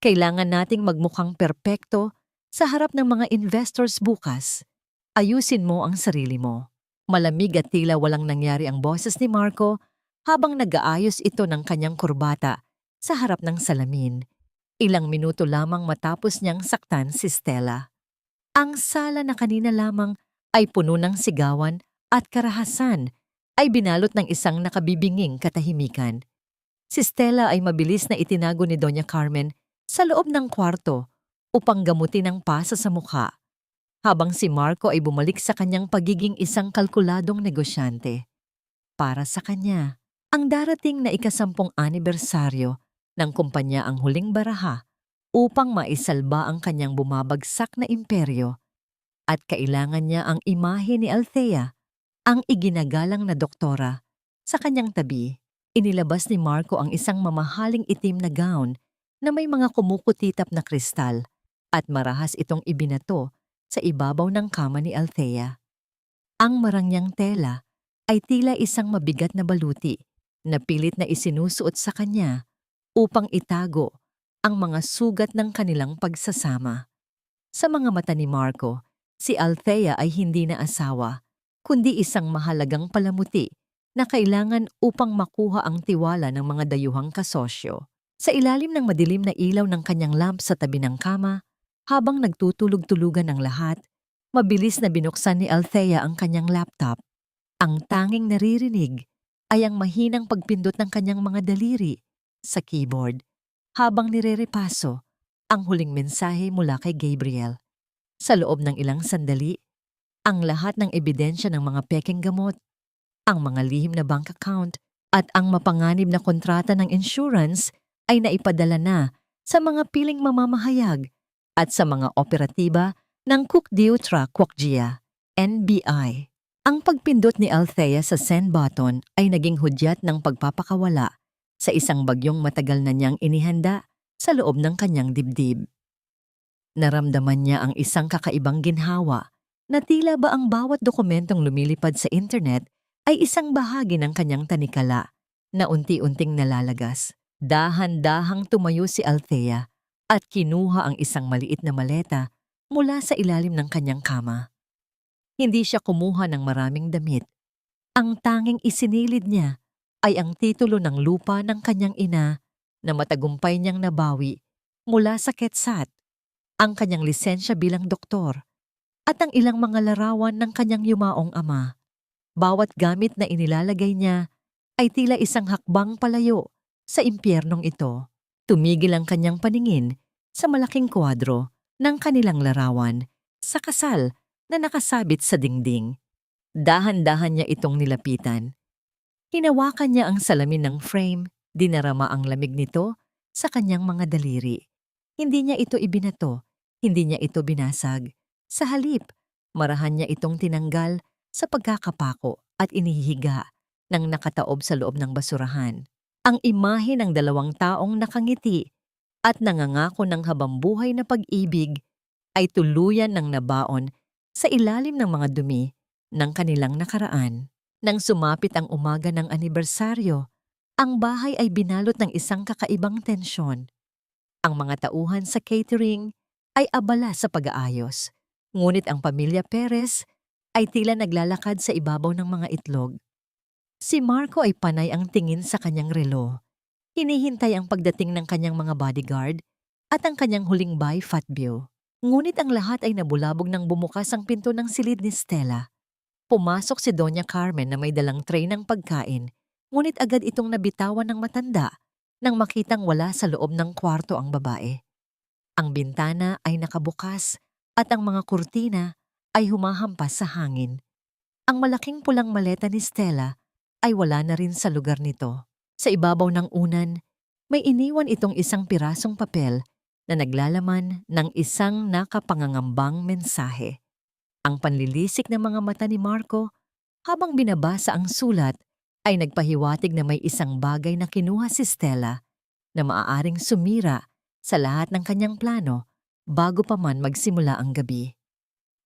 Kailangan nating magmukhang perpekto Sa harap ng mga investors bukas, ayusin mo ang sarili mo. Malamig at tila walang nangyari ang boses ni Marco habang nag-aayos ito ng kanyang kurbata sa harap ng salamin. Ilang minuto lamang matapos niyang saktan si Stella. Ang sala na kanina lamang ay puno ng sigawan at karahasan ay binalot ng isang nakabibinging katahimikan. Si Stella ay mabilis na itinago ni Doña Carmen sa loob ng kwarto upang gamutin ang pasa sa mukha, habang si Marco ay bumalik sa kanyang pagiging isang kalkuladong negosyante. Para sa kanya, ang darating na ika-10 anibersaryo ng kumpanya ang huling baraha upang maisalba ang kanyang bumabagsak na imperyo, at kailangan niya ang imahe ni Althea, ang iginagalang na doktora. Sa kanyang tabi, inilabas ni Marco ang isang mamahaling itim na gown na may mga kumukutitap na kristal, at marahas itong ibinato sa ibabaw ng kama ni Althea. Ang marangyang tela ay tila isang mabigat na baluti na pilit na isinusuot sa kanya upang itago ang mga sugat ng kanilang pagsasama. Sa mga mata ni Marco, si Althea ay hindi na asawa, kundi isang mahalagang palamuti na kailangan upang makuha ang tiwala ng mga dayuhang kasosyo. Sa ilalim ng madilim na ilaw ng kanyang lamp sa tabi ng kama, habang nagtutulog-tulugan ang lahat, mabilis na binuksan ni Althea ang kanyang laptop. Ang tanging naririnig ay ang mahinang pagpindot ng kanyang mga daliri sa keyboard habang nirerepaso ang huling mensahe mula kay Gabriel. Sa loob ng ilang sandali, ang lahat ng ebidensya ng mga pekeng gamot, ang mga lihim na bank account at ang mapanganib na kontrata ng insurance ay naipadala na sa mga piling mamamahayag at sa mga operatiba ng Kukdiutra Kwakjia, NBI. Ang pagpindot ni Althea sa send button ay naging hudyat ng pagpapakawala sa isang bagyong matagal na niyang inihanda sa loob ng kanyang dibdib. Naramdaman niya ang isang kakaibang ginhawa na tila ba ang bawat dokumentong lumilipad sa internet ay isang bahagi ng kanyang tanikala na unti-unting nalalagas. Dahan-dahang tumayo si Althea at kinuha ang isang maliit na maleta mula sa ilalim ng kanyang kama. Hindi siya kumuha ng maraming damit. Ang tanging isinilid niya ay ang titulo ng lupa ng kanyang ina na matagumpay niyang nabawi mula sa Quetzat, ang kanyang lisensya bilang doktor, at ang ilang mga larawan ng kanyang yumaong ama. Bawat gamit na inilalagay niya ay tila isang hakbang palayo sa impyernong ito. Tumigil ang kanyang paningin sa malaking kwadro ng kanilang larawan sa kasal na nakasabit sa dingding. Dahan-dahan niya itong nilapitan. Hinawakan niya ang salamin ng frame, dinarama ang lamig nito sa kanyang mga daliri. Hindi niya ito ibinato, hindi niya ito binasag. Sa halip, marahan niya itong tinanggal sa pagkakapako at inihiga ng nakataob sa loob ng basurahan. Ang imahe ng 2 taong nakangiti at nangangako ng habambuhay na pag-ibig ay tuluyan ng nabaon sa ilalim ng mga dumi ng kanilang nakaraan. Nang sumapit ang umaga ng anibersaryo, ang bahay ay binalot ng isang kakaibang tensyon. Ang mga tauhan sa catering ay abala sa pag-aayos, ngunit ang pamilya Perez ay tila naglalakad sa ibabaw ng mga itlog. Si Marco ay panay ang tingin sa kanyang relo. Hinihintay ang pagdating ng kanyang mga bodyguard at ang kanyang huling bye Fatbio. Ngunit ang lahat ay nabulabog nang bumukas ang pinto ng silid ni Stella. Pumasok si Doña Carmen na may dalang tray ng pagkain, ngunit agad itong nabitawan ng matanda nang makitang wala sa loob ng kwarto ang babae. Ang bintana ay nakabukas at ang mga kurtina ay humahampas sa hangin. Ang malaking pulang maleta ni Stella ay wala na rin sa lugar nito. Sa ibabaw ng unan, may iniwan itong isang pirasong papel na naglalaman ng isang nakapangangambang mensahe. Ang panlilisik ng mga mata ni Marco habang binabasa ang sulat ay nagpahiwatig na may isang bagay na kinuha si Stella na maaaring sumira sa lahat ng kanyang plano bago pa man magsimula ang gabi.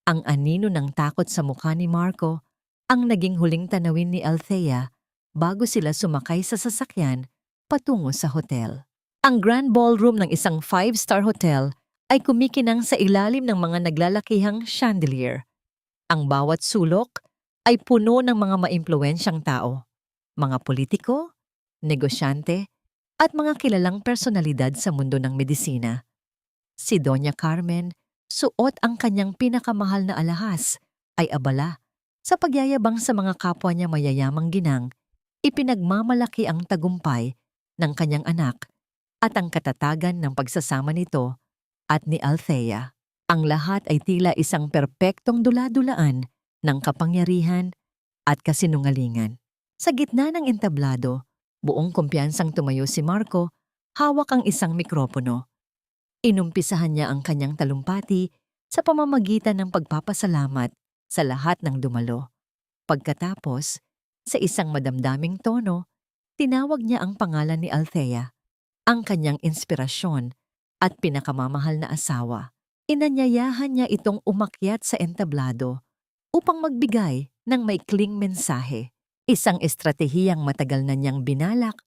Ang anino ng takot sa mukha ni Marco ang naging huling tanawin ni Althea bago sila sumakay sa sasakyan patungo sa hotel. Ang grand ballroom ng isang 5-star hotel ay kumikinang sa ilalim ng mga naglalakihang chandelier. Ang bawat sulok ay puno ng mga maimpluwensyang tao, mga politiko, negosyante, at mga kilalang personalidad sa mundo ng medisina. Si Doña Carmen, suot ang kanyang pinakamahal na alahas, ay abala sa pagyayabang sa mga kapwa niya mayayamang ginang, ipinagmamalaki ang tagumpay ng kanyang anak at ang katatagan ng pagsasama nito at ni Althea. Ang lahat ay tila isang perpektong dula-dulaan ng kapangyarihan at kasinungalingan. Sa gitna ng entablado, buong kumpiyansang tumayo si Marco, hawak ang isang mikropono. Inumpisahan niya ang kanyang talumpati sa pamamagitan ng pagpapasalamat sa lahat ng dumalo. Pagkatapos, sa isang madamdaming tono, tinawag niya ang pangalan ni Althea, ang kanyang inspirasyon at pinakamamahal na asawa. Inanyayahan niya itong umakyat sa entablado upang magbigay ng maikling mensahe, isang estratehiyang matagal na niyang binalak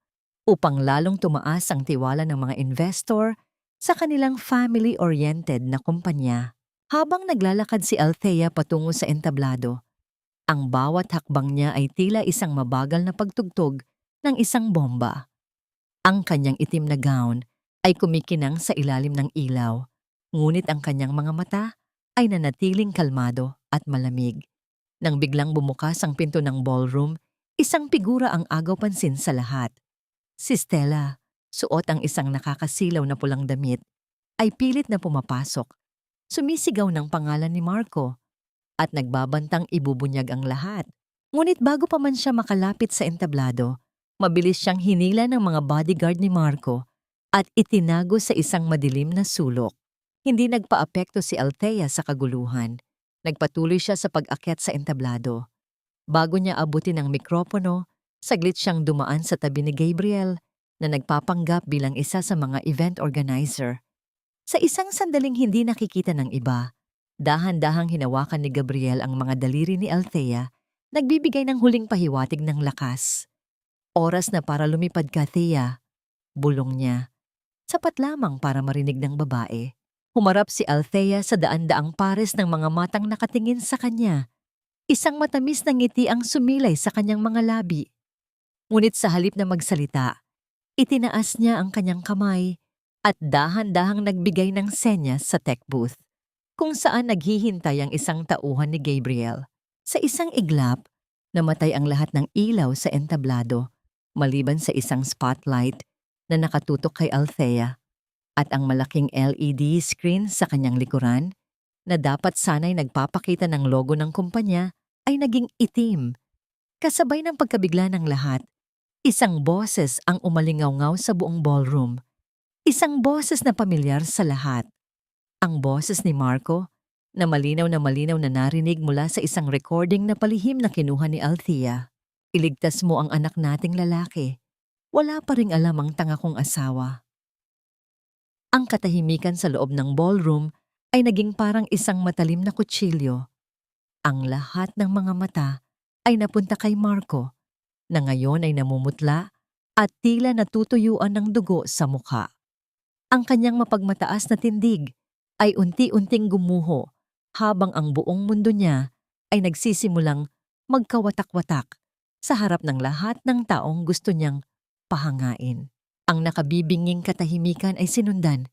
upang lalong tumaas ang tiwala ng mga investor sa kanilang family-oriented na kumpanya. Habang naglalakad si Althea patungo sa entablado, ang bawat hakbang niya ay tila isang mabagal na pagtugtog ng isang bomba. Ang kanyang itim na gown ay kumikinang sa ilalim ng ilaw, ngunit ang kanyang mga mata ay nanatiling kalmado at malamig. Nang biglang bumukas ang pinto ng ballroom, isang figura ang agaw pansin sa lahat. Si Stella, suot ang isang nakakasilaw na pulang damit, ay pilit na pumapasok. Sumisigaw ng pangalan ni Marco at nagbabantang ibubunyag ang lahat. Ngunit bago pa man siya makalapit sa entablado, mabilis siyang hinila ng mga bodyguard ni Marco at itinago sa isang madilim na sulok. Hindi nagpaapekto si Althea sa kaguluhan. Nagpatuloy siya sa pag-akyat sa entablado. Bago niya abutin ang mikropono, saglit siyang dumaan sa tabi ni Gabriel na nagpapanggap bilang isa sa mga event organizer. Sa isang sandaling hindi nakikita ng iba, dahan-dahang hinawakan ni Gabriel ang mga daliri ni Althea, nagbibigay ng huling pahiwatig ng lakas. Oras na para lumipad ka, Thea, bulong niya. Sapat lamang para marinig ng babae. Humarap si Althea sa daan-daang pares ng mga matang nakatingin sa kanya. Isang matamis na ngiti ang sumilay sa kanyang mga labi. Ngunit sa halip na magsalita, itinaas niya ang kanyang kamay at dahan-dahang nagbigay ng senyas sa tech booth, kung saan naghihintay ang isang tauhan ni Gabriel. Sa isang iglap, namatay ang lahat ng ilaw sa entablado, maliban sa isang spotlight na nakatutok kay Althea at ang malaking LED screen sa kanyang likuran na dapat sana'y nagpapakita ng logo ng kumpanya ay naging itim. Kasabay ng pagkabigla ng lahat, isang boses ang umalingaw-ngaw sa buong ballroom. Isang boses na pamilyar sa lahat. Ang boses ni Marco, na malinaw na narinig mula sa isang recording na palihim na kinuha ni Althea. Iligtas mo ang anak nating lalaki. Wala pa ring alam ang tanga kong asawa. Ang katahimikan sa loob ng ballroom ay naging parang isang matalim na kutsilyo. Ang lahat ng mga mata ay napunta kay Marco, na ngayon ay namumutla at tila natutuyuan ng dugo sa mukha. Ang kanyang mapagmataas na tindig ay unti-unting gumuho habang ang buong mundo niya ay nagsisimulang magkawatak-watak sa harap ng lahat ng taong gusto niyang pahangain. Ang nakabibinging katahimikan ay sinundan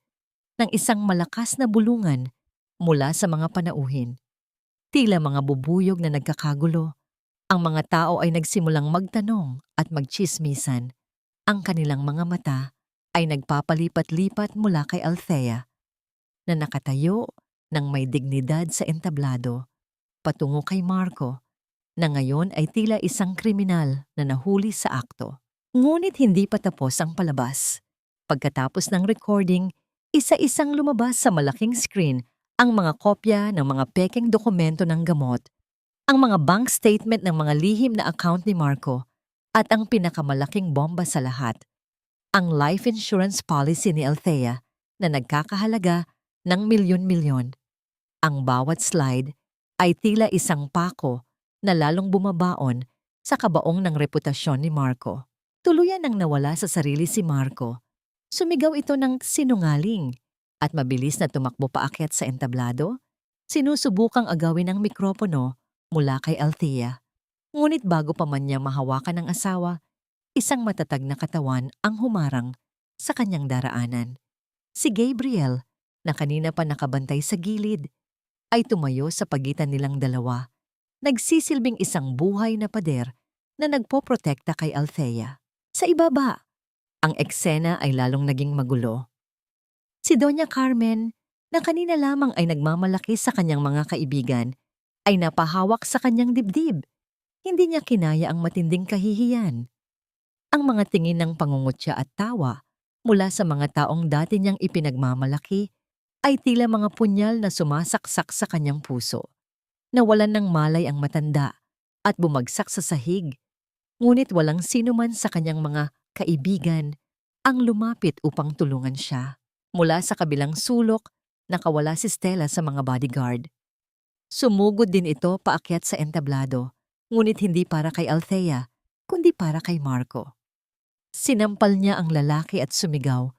ng isang malakas na bulungan mula sa mga panauhin. Tila mga bubuyog na nagkakagulo, ang mga tao ay nagsimulang magtanong at magtsismisan. Ang kanilang mga mata ay nagpapalipat-lipat mula kay Althea, na nakatayo ng may dignidad sa entablado, patungo kay Marco, na ngayon ay tila isang kriminal na nahuli sa akto. Ngunit hindi pa tapos ang palabas. Pagkatapos ng recording, isa-isang lumabas sa malaking screen ang mga kopya ng mga pekeng dokumento ng gamot, ang mga bank statement ng mga lihim na account ni Marco, at ang pinakamalaking bomba sa lahat, ang life insurance policy ni Althea na nagkakahalaga ng milyon-milyon. Ang bawat slide ay tila isang pako na lalong bumabaon sa kabaong ng reputasyon ni Marco. Tuluyan nang nawala sa sarili si Marco. Sumigaw ito ng sinungaling. At mabilis na tumakbo paakyat sa entablado, sinusubukang agawin ang mikropono mula kay Althea. Ngunit bago pa man niya mahawakan ng asawa, isang matatag na katawan ang humarang sa kanyang daraanan. Si Gabriel, na kanina pa nakabantay sa gilid, ay tumayo sa pagitan nilang dalawa, nagsisilbing isang buhay na pader na nagpoprotekta kay Althea. Sa ibaba, ang eksena ay lalong naging magulo. Si Doña Carmen, na kanina lamang ay nagmamalaki sa kanyang mga kaibigan, ay napahawak sa kanyang dibdib. Hindi niya kinaya ang matinding kahihiyan. Ang mga tingin ng pangungutya at tawa mula sa mga taong dati niyang ipinagmamalaki ay tila mga punyal na sumasaksak sa kanyang puso. Nawalan ng malay ang matanda at bumagsak sa sahig. Ngunit walang sino man sa kanyang mga kaibigan ang lumapit upang tulungan siya. Mula sa kabilang sulok, nakawala si Stella sa mga bodyguard. Sumugod din ito paakyat sa entablado, ngunit hindi para kay Althea, kundi para kay Marco. Sinampal niya ang lalaki at sumigaw,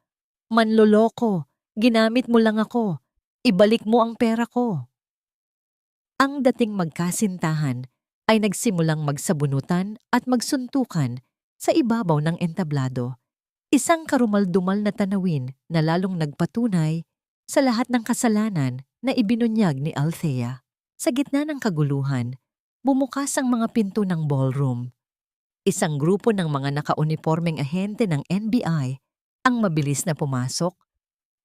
"Manloloko! Ginamit mo lang ako! Ibalik mo ang pera ko!" Ang dating magkasintahan ay nagsimulang magsabunutan at magsuntukan sa ibabaw ng entablado. Isang karumaldumal na tanawin na lalong nagpatunay sa lahat ng kasalanan na ibinunyag ni Althea. Sa gitna ng kaguluhan, bumukas ang mga pinto ng ballroom. Isang grupo ng mga nakaunipormeng ahente ng NBI ang mabilis na pumasok.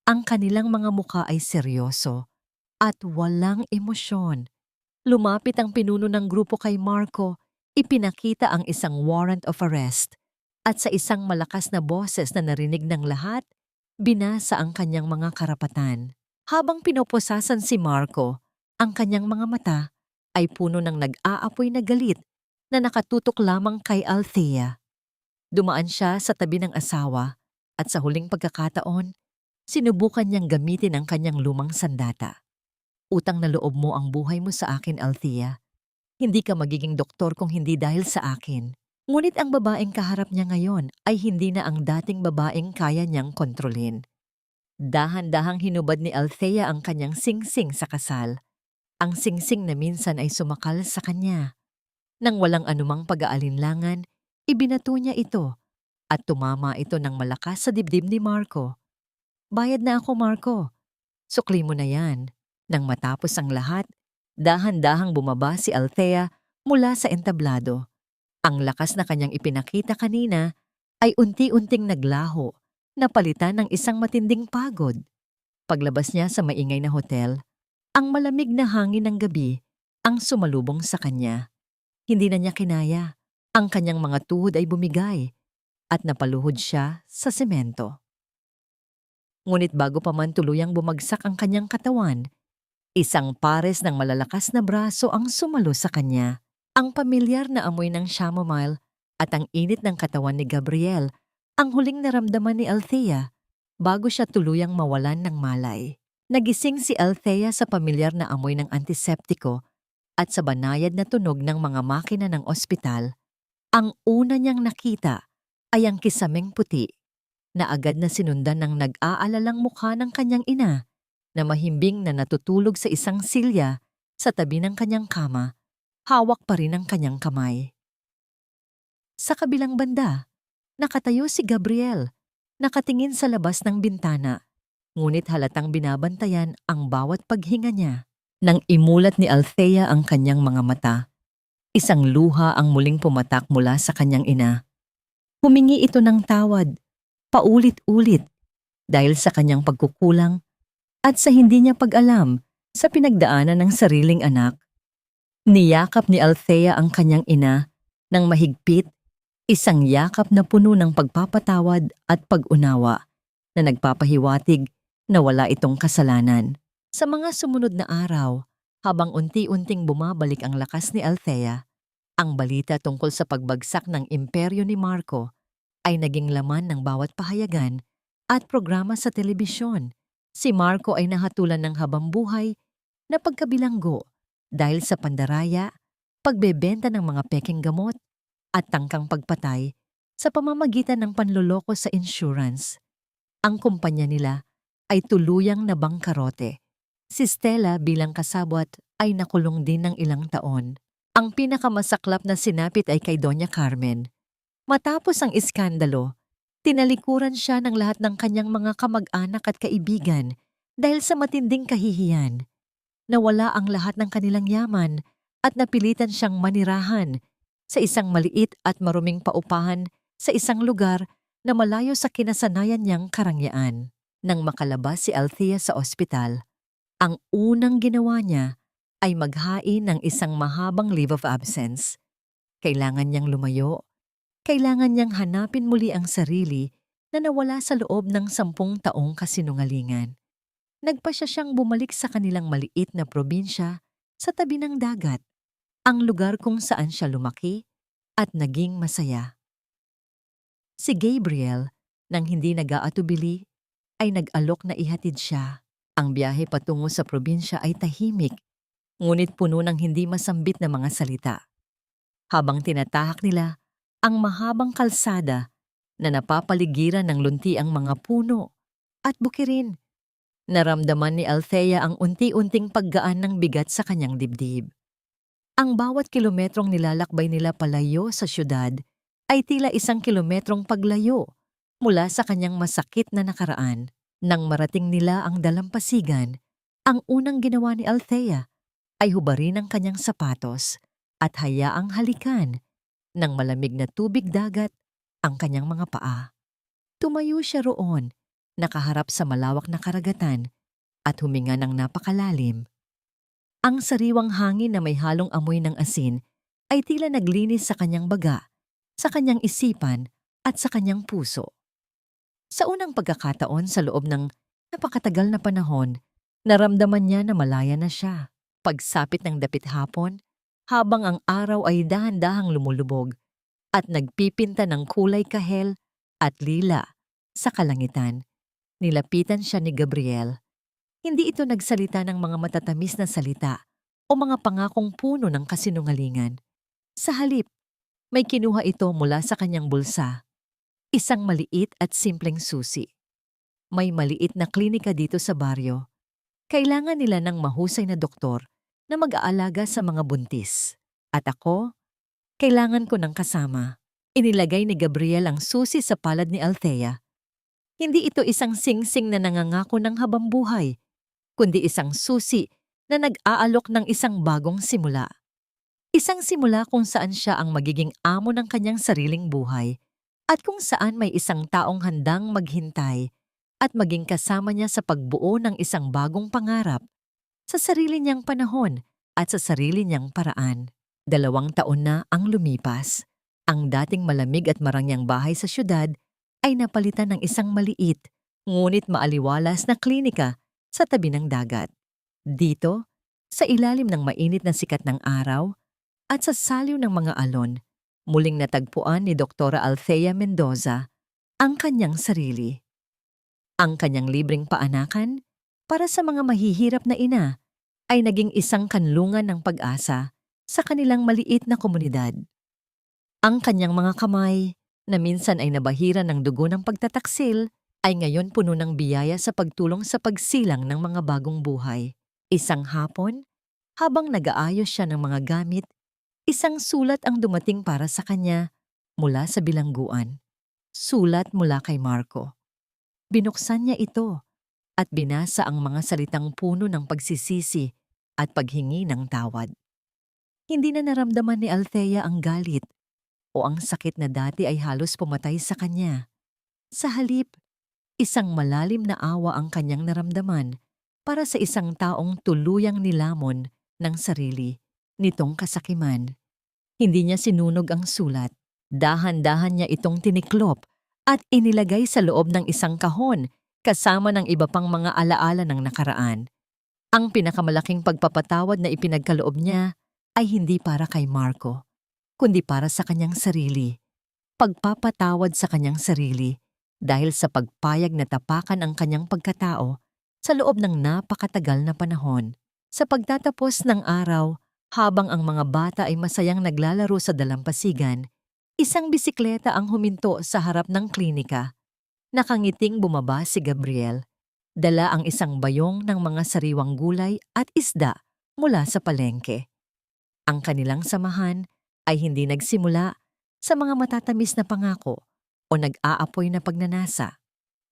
Ang kanilang mga muka ay seryoso at walang emosyon. Lumapit ang pinuno ng grupo kay Marco, ipinakita ang isang warrant of arrest at sa isang malakas na boses na narinig ng lahat, binasa ang kanyang mga karapatan. Habang pinoposasan si Marco, ang kanyang mga mata ay puno ng nag-aapoy na galit na nakatutok lamang kay Althea. Dumaan siya sa tabi ng asawa at sa huling pagkakataon, sinubukan niyang gamitin ang kanyang lumang sandata. "Utang na loob mo ang buhay mo sa akin, Althea. Hindi ka magiging doktor kung hindi dahil sa akin." Ngunit ang babaeng kaharap niya ngayon ay hindi na ang dating babaeng kaya niyang kontrolin. Dahan-dahang hinubad ni Althea ang kanyang singsing sa kasal. Ang singsing na minsan ay sumakal sa kanya. Nang walang anumang pag-aalinlangan, ibinato niya ito at tumama ito ng malakas sa dibdib ni Marco. "Bayad na ako, Marco. Sukli mo na yan." Nang matapos ang lahat, dahan-dahang bumaba si Althea mula sa entablado. Ang lakas na kanyang ipinakita kanina ay unti-unting naglaho, napalitan ng isang matinding pagod. Paglabas niya sa maingay na hotel, ang malamig na hangin ng gabi ang sumalubong sa kanya. Hindi na niya kinaya. Ang kanyang mga tuhod ay bumigay at napaluhod siya sa semento. Ngunit bago pa man tuluyang bumagsak ang kanyang katawan, isang pares ng malalakas na braso ang sumalo sa kanya. Ang pamilyar na amoy ng chamomile at ang init ng katawan ni Gabriel ang huling naramdaman ni Althea bago siya tuluyang mawalan ng malay. Nagising si Althea sa pamilyar na amoy ng antiseptiko at sa banayad na tunog ng mga makina ng ospital. Ang una niyang nakita ay ang kisameng puti na agad na sinundan ng nag-aalalang mukha ng kanyang ina na mahimbing na natutulog sa isang silya sa tabi ng kanyang kama, hawak pa rin ang kanyang kamay. Sa kabilang banda, nakatayo si Gabriel, nakatingin sa labas ng bintana, ngunit halatang binabantayan ang bawat paghinga niya. Nang imulat ni Althea ang kanyang mga mata, isang luha ang muling pumatak mula sa kanyang ina. Humingi ito ng tawad, paulit-ulit, dahil sa kanyang pagkukulang at sa hindi niya pag-alam sa pinagdaanan ng sariling anak. Niyakap ni Althea ang kanyang ina ng mahigpit, isang yakap na puno ng pagpapatawad at pag-unawa na nagpapahiwatig na wala itong kasalanan. Sa mga sumunod na araw, habang unti-unting bumabalik ang lakas ni Althea, ang balita tungkol sa pagbagsak ng imperyo ni Marco ay naging laman ng bawat pahayagan at programa sa telebisyon. Si Marco ay nahatulan ng habambuhay na pagkabilanggo dahil sa pandaraya, pagbebenta ng mga pekeng gamot at tangkang pagpatay sa pamamagitan ng panloloko sa insurance. Ang kumpanya nila ay tuluyang nabangkarote. Si Stella bilang kasabwat ay nakulong din ng ilang taon. Ang pinakamasaklap na sinapit ay kay Doña Carmen. Matapos ang iskandalo, tinalikuran siya ng lahat ng kanyang mga kamag-anak at kaibigan dahil sa matinding kahihiyan. Nawala ang lahat ng kanilang yaman at napilitan siyang manirahan sa isang maliit at maruming paupahan sa isang lugar na malayo sa kinasanayan niyang karangyaan. Nang makalabas si Althea sa ospital, ang unang ginawa niya ay maghain ng isang mahabang leave of absence. Kailangan niyang lumayo. Kailangan niyang hanapin muli ang sarili na nawala sa loob ng 10 taong kasinungalingan. Nagpasya siyang bumalik sa kanilang maliit na probinsya sa tabi ng dagat, ang lugar kung saan siya lumaki at naging masaya. Si Gabriel, nang hindi nag-aatubili, ay nag-alok na ihatid siya. Ang biyahe patungo sa probinsya ay tahimik, ngunit puno ng hindi masambit na mga salita. Habang tinatahak nila ang mahabang kalsada na napapaligiran ng luntiang mga puno at bukirin, naramdaman ni Althea ang unti-unting paggaan ng bigat sa kanyang dibdib. Ang bawat kilometrong nilalakbay nila palayo sa syudad ay tila 1 kilometrong paglayo mula sa kanyang masakit na nakaraan. Nang marating nila ang dalampasigan, ang unang ginawa ni Althea ay hubarin ang kanyang sapatos at hayaang halikan ng malamig na tubig dagat ang kanyang mga paa. Tumayo siya roon, nakaharap sa malawak na karagatan at huminga ng napakalalim. Ang sariwang hangin na may halong amoy ng asin ay tila naglinis sa kanyang baga, sa kanyang isipan at sa kanyang puso. Sa unang pagkakataon sa loob ng napakatagal na panahon, naramdaman niya na malaya na siya. Pagsapit ng dapit hapon, habang ang araw ay dahan-dahang lumulubog at nagpipinta ng kulay kahel at lila sa kalangitan, nilapitan siya ni Gabriel. Hindi ito nagsalita ng mga matatamis na salita o mga pangakong puno ng kasinungalingan. Sa halip, may kinuha ito mula sa kanyang bulsa. Isang maliit at simpleng susi. May maliit na klinika dito sa baryo. Kailangan nila ng mahusay na doktor na mag-aalaga sa mga buntis. At ako, kailangan ko ng kasama. Inilagay ni Gabriel ang susi sa palad ni Althea. Hindi ito isang singsing na nangangako ng habambuhay, kundi isang susi na nag-aalok ng isang bagong simula. Isang simula kung saan siya ang magiging amo ng kanyang sariling buhay at kung saan may isang taong handang maghintay at maging kasama niya sa pagbuo ng isang bagong pangarap sa sarili niyang panahon at sa sarili niyang paraan. 2 taon na ang lumipas. Ang dating malamig at marangyang bahay sa syudad ay napalitan ng isang maliit, ngunit maaliwalas na klinika sa tabi ng dagat. Dito, sa ilalim ng mainit na sikat ng araw at sa saliw ng mga alon, muling natagpuan ni Dr. Althea Mendoza ang kanyang sarili. Ang kanyang libreng paanakan para sa mga mahihirap na ina ay naging isang kanlungan ng pag-asa sa kanilang maliit na komunidad. Ang kanyang mga kamay, na minsan ay nabahira ng dugo ng pagtataksil, ay ngayon puno ng biyaya sa pagtulong sa pagsilang ng mga bagong buhay. Isang hapon, habang nag-aayos siya ng mga gamit, isang sulat ang dumating para sa kanya mula sa bilangguan. Sulat mula kay Marco. Binuksan niya ito at binasa ang mga salitang puno ng pagsisisi at paghingi ng tawad. Hindi na naramdaman ni Althea ang galit o ang sakit na dati ay halos pumatay sa kanya. Sa halip, isang malalim na awa ang kanyang naramdaman para sa isang taong tuluyang nilamon ng sarili nitong kasakiman. Hindi niya sinunog ang sulat. Dahan-dahan niya itong tiniklop at inilagay sa loob ng isang kahon kasama ng iba pang mga alaala ng nakaraan. Ang pinakamalaking pagpapatawad na ipinagkaloob niya ay hindi para kay Marco, kundi para sa kanyang sarili. Pagpapatawad sa kanyang sarili dahil sa pagpayag na tapakan ang kanyang pagkatao sa loob ng napakatagal na panahon. Sa pagtatapos ng araw, habang ang mga bata ay masayang naglalaro sa dalampasigan, isang bisikleta ang huminto sa harap ng klinika. Nakangiting bumaba si Gabriel. Dala ang isang bayong ng mga sariwang gulay at isda mula sa palengke. Ang kanilang samahan ay hindi nagsimula sa mga matatamis na pangako o nag-aapoy na pagnanasa.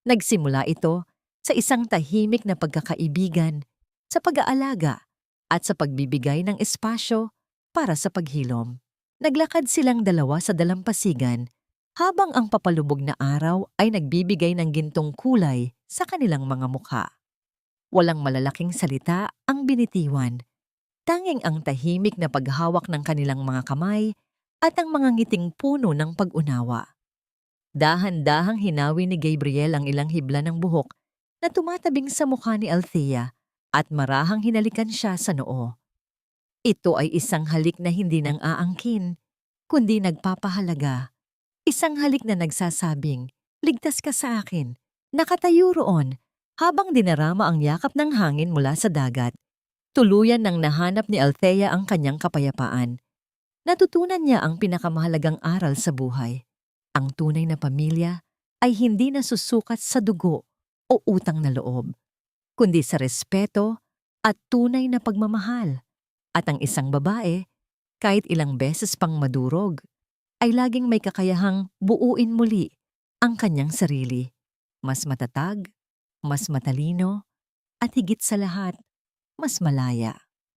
Nagsimula ito sa isang tahimik na pagkakaibigan, sa pag-aalaga at sa pagbibigay ng espasyo para sa paghilom. Naglakad silang dalawa sa dalampasigan habang ang papalubog na araw ay nagbibigay ng gintong kulay sa kanilang mga mukha. Walang malalaking salita ang binitiwan, tanging ang tahimik na paghawak ng kanilang mga kamay at ang mga ngiting puno ng pag-unawa. Dahan-dahang hinawi ni Gabriel ang ilang hibla ng buhok na tumatabing sa mukha ni Althea at marahang hinalikan siya sa noo. Ito ay isang halik na hindi nang aangkin, kundi nagpapahalaga. Isang halik na nagsasabing, "Ligtas ka sa akin." Nakatayo roon habang dinarama ang yakap ng hangin mula sa dagat. Tuluyan nang nahanap ni Althea ang kanyang kapayapaan. Natutunan niya ang pinakamahalagang aral sa buhay. Ang tunay na pamilya ay hindi nasusukat sa dugo o utang na loob, kundi sa respeto at tunay na pagmamahal. At ang isang babae, kahit ilang beses pang madurog, ay laging may kakayahang buuin muli ang kanyang sarili. Mas matatag, mas matalino, at higit sa lahat, mas malaya.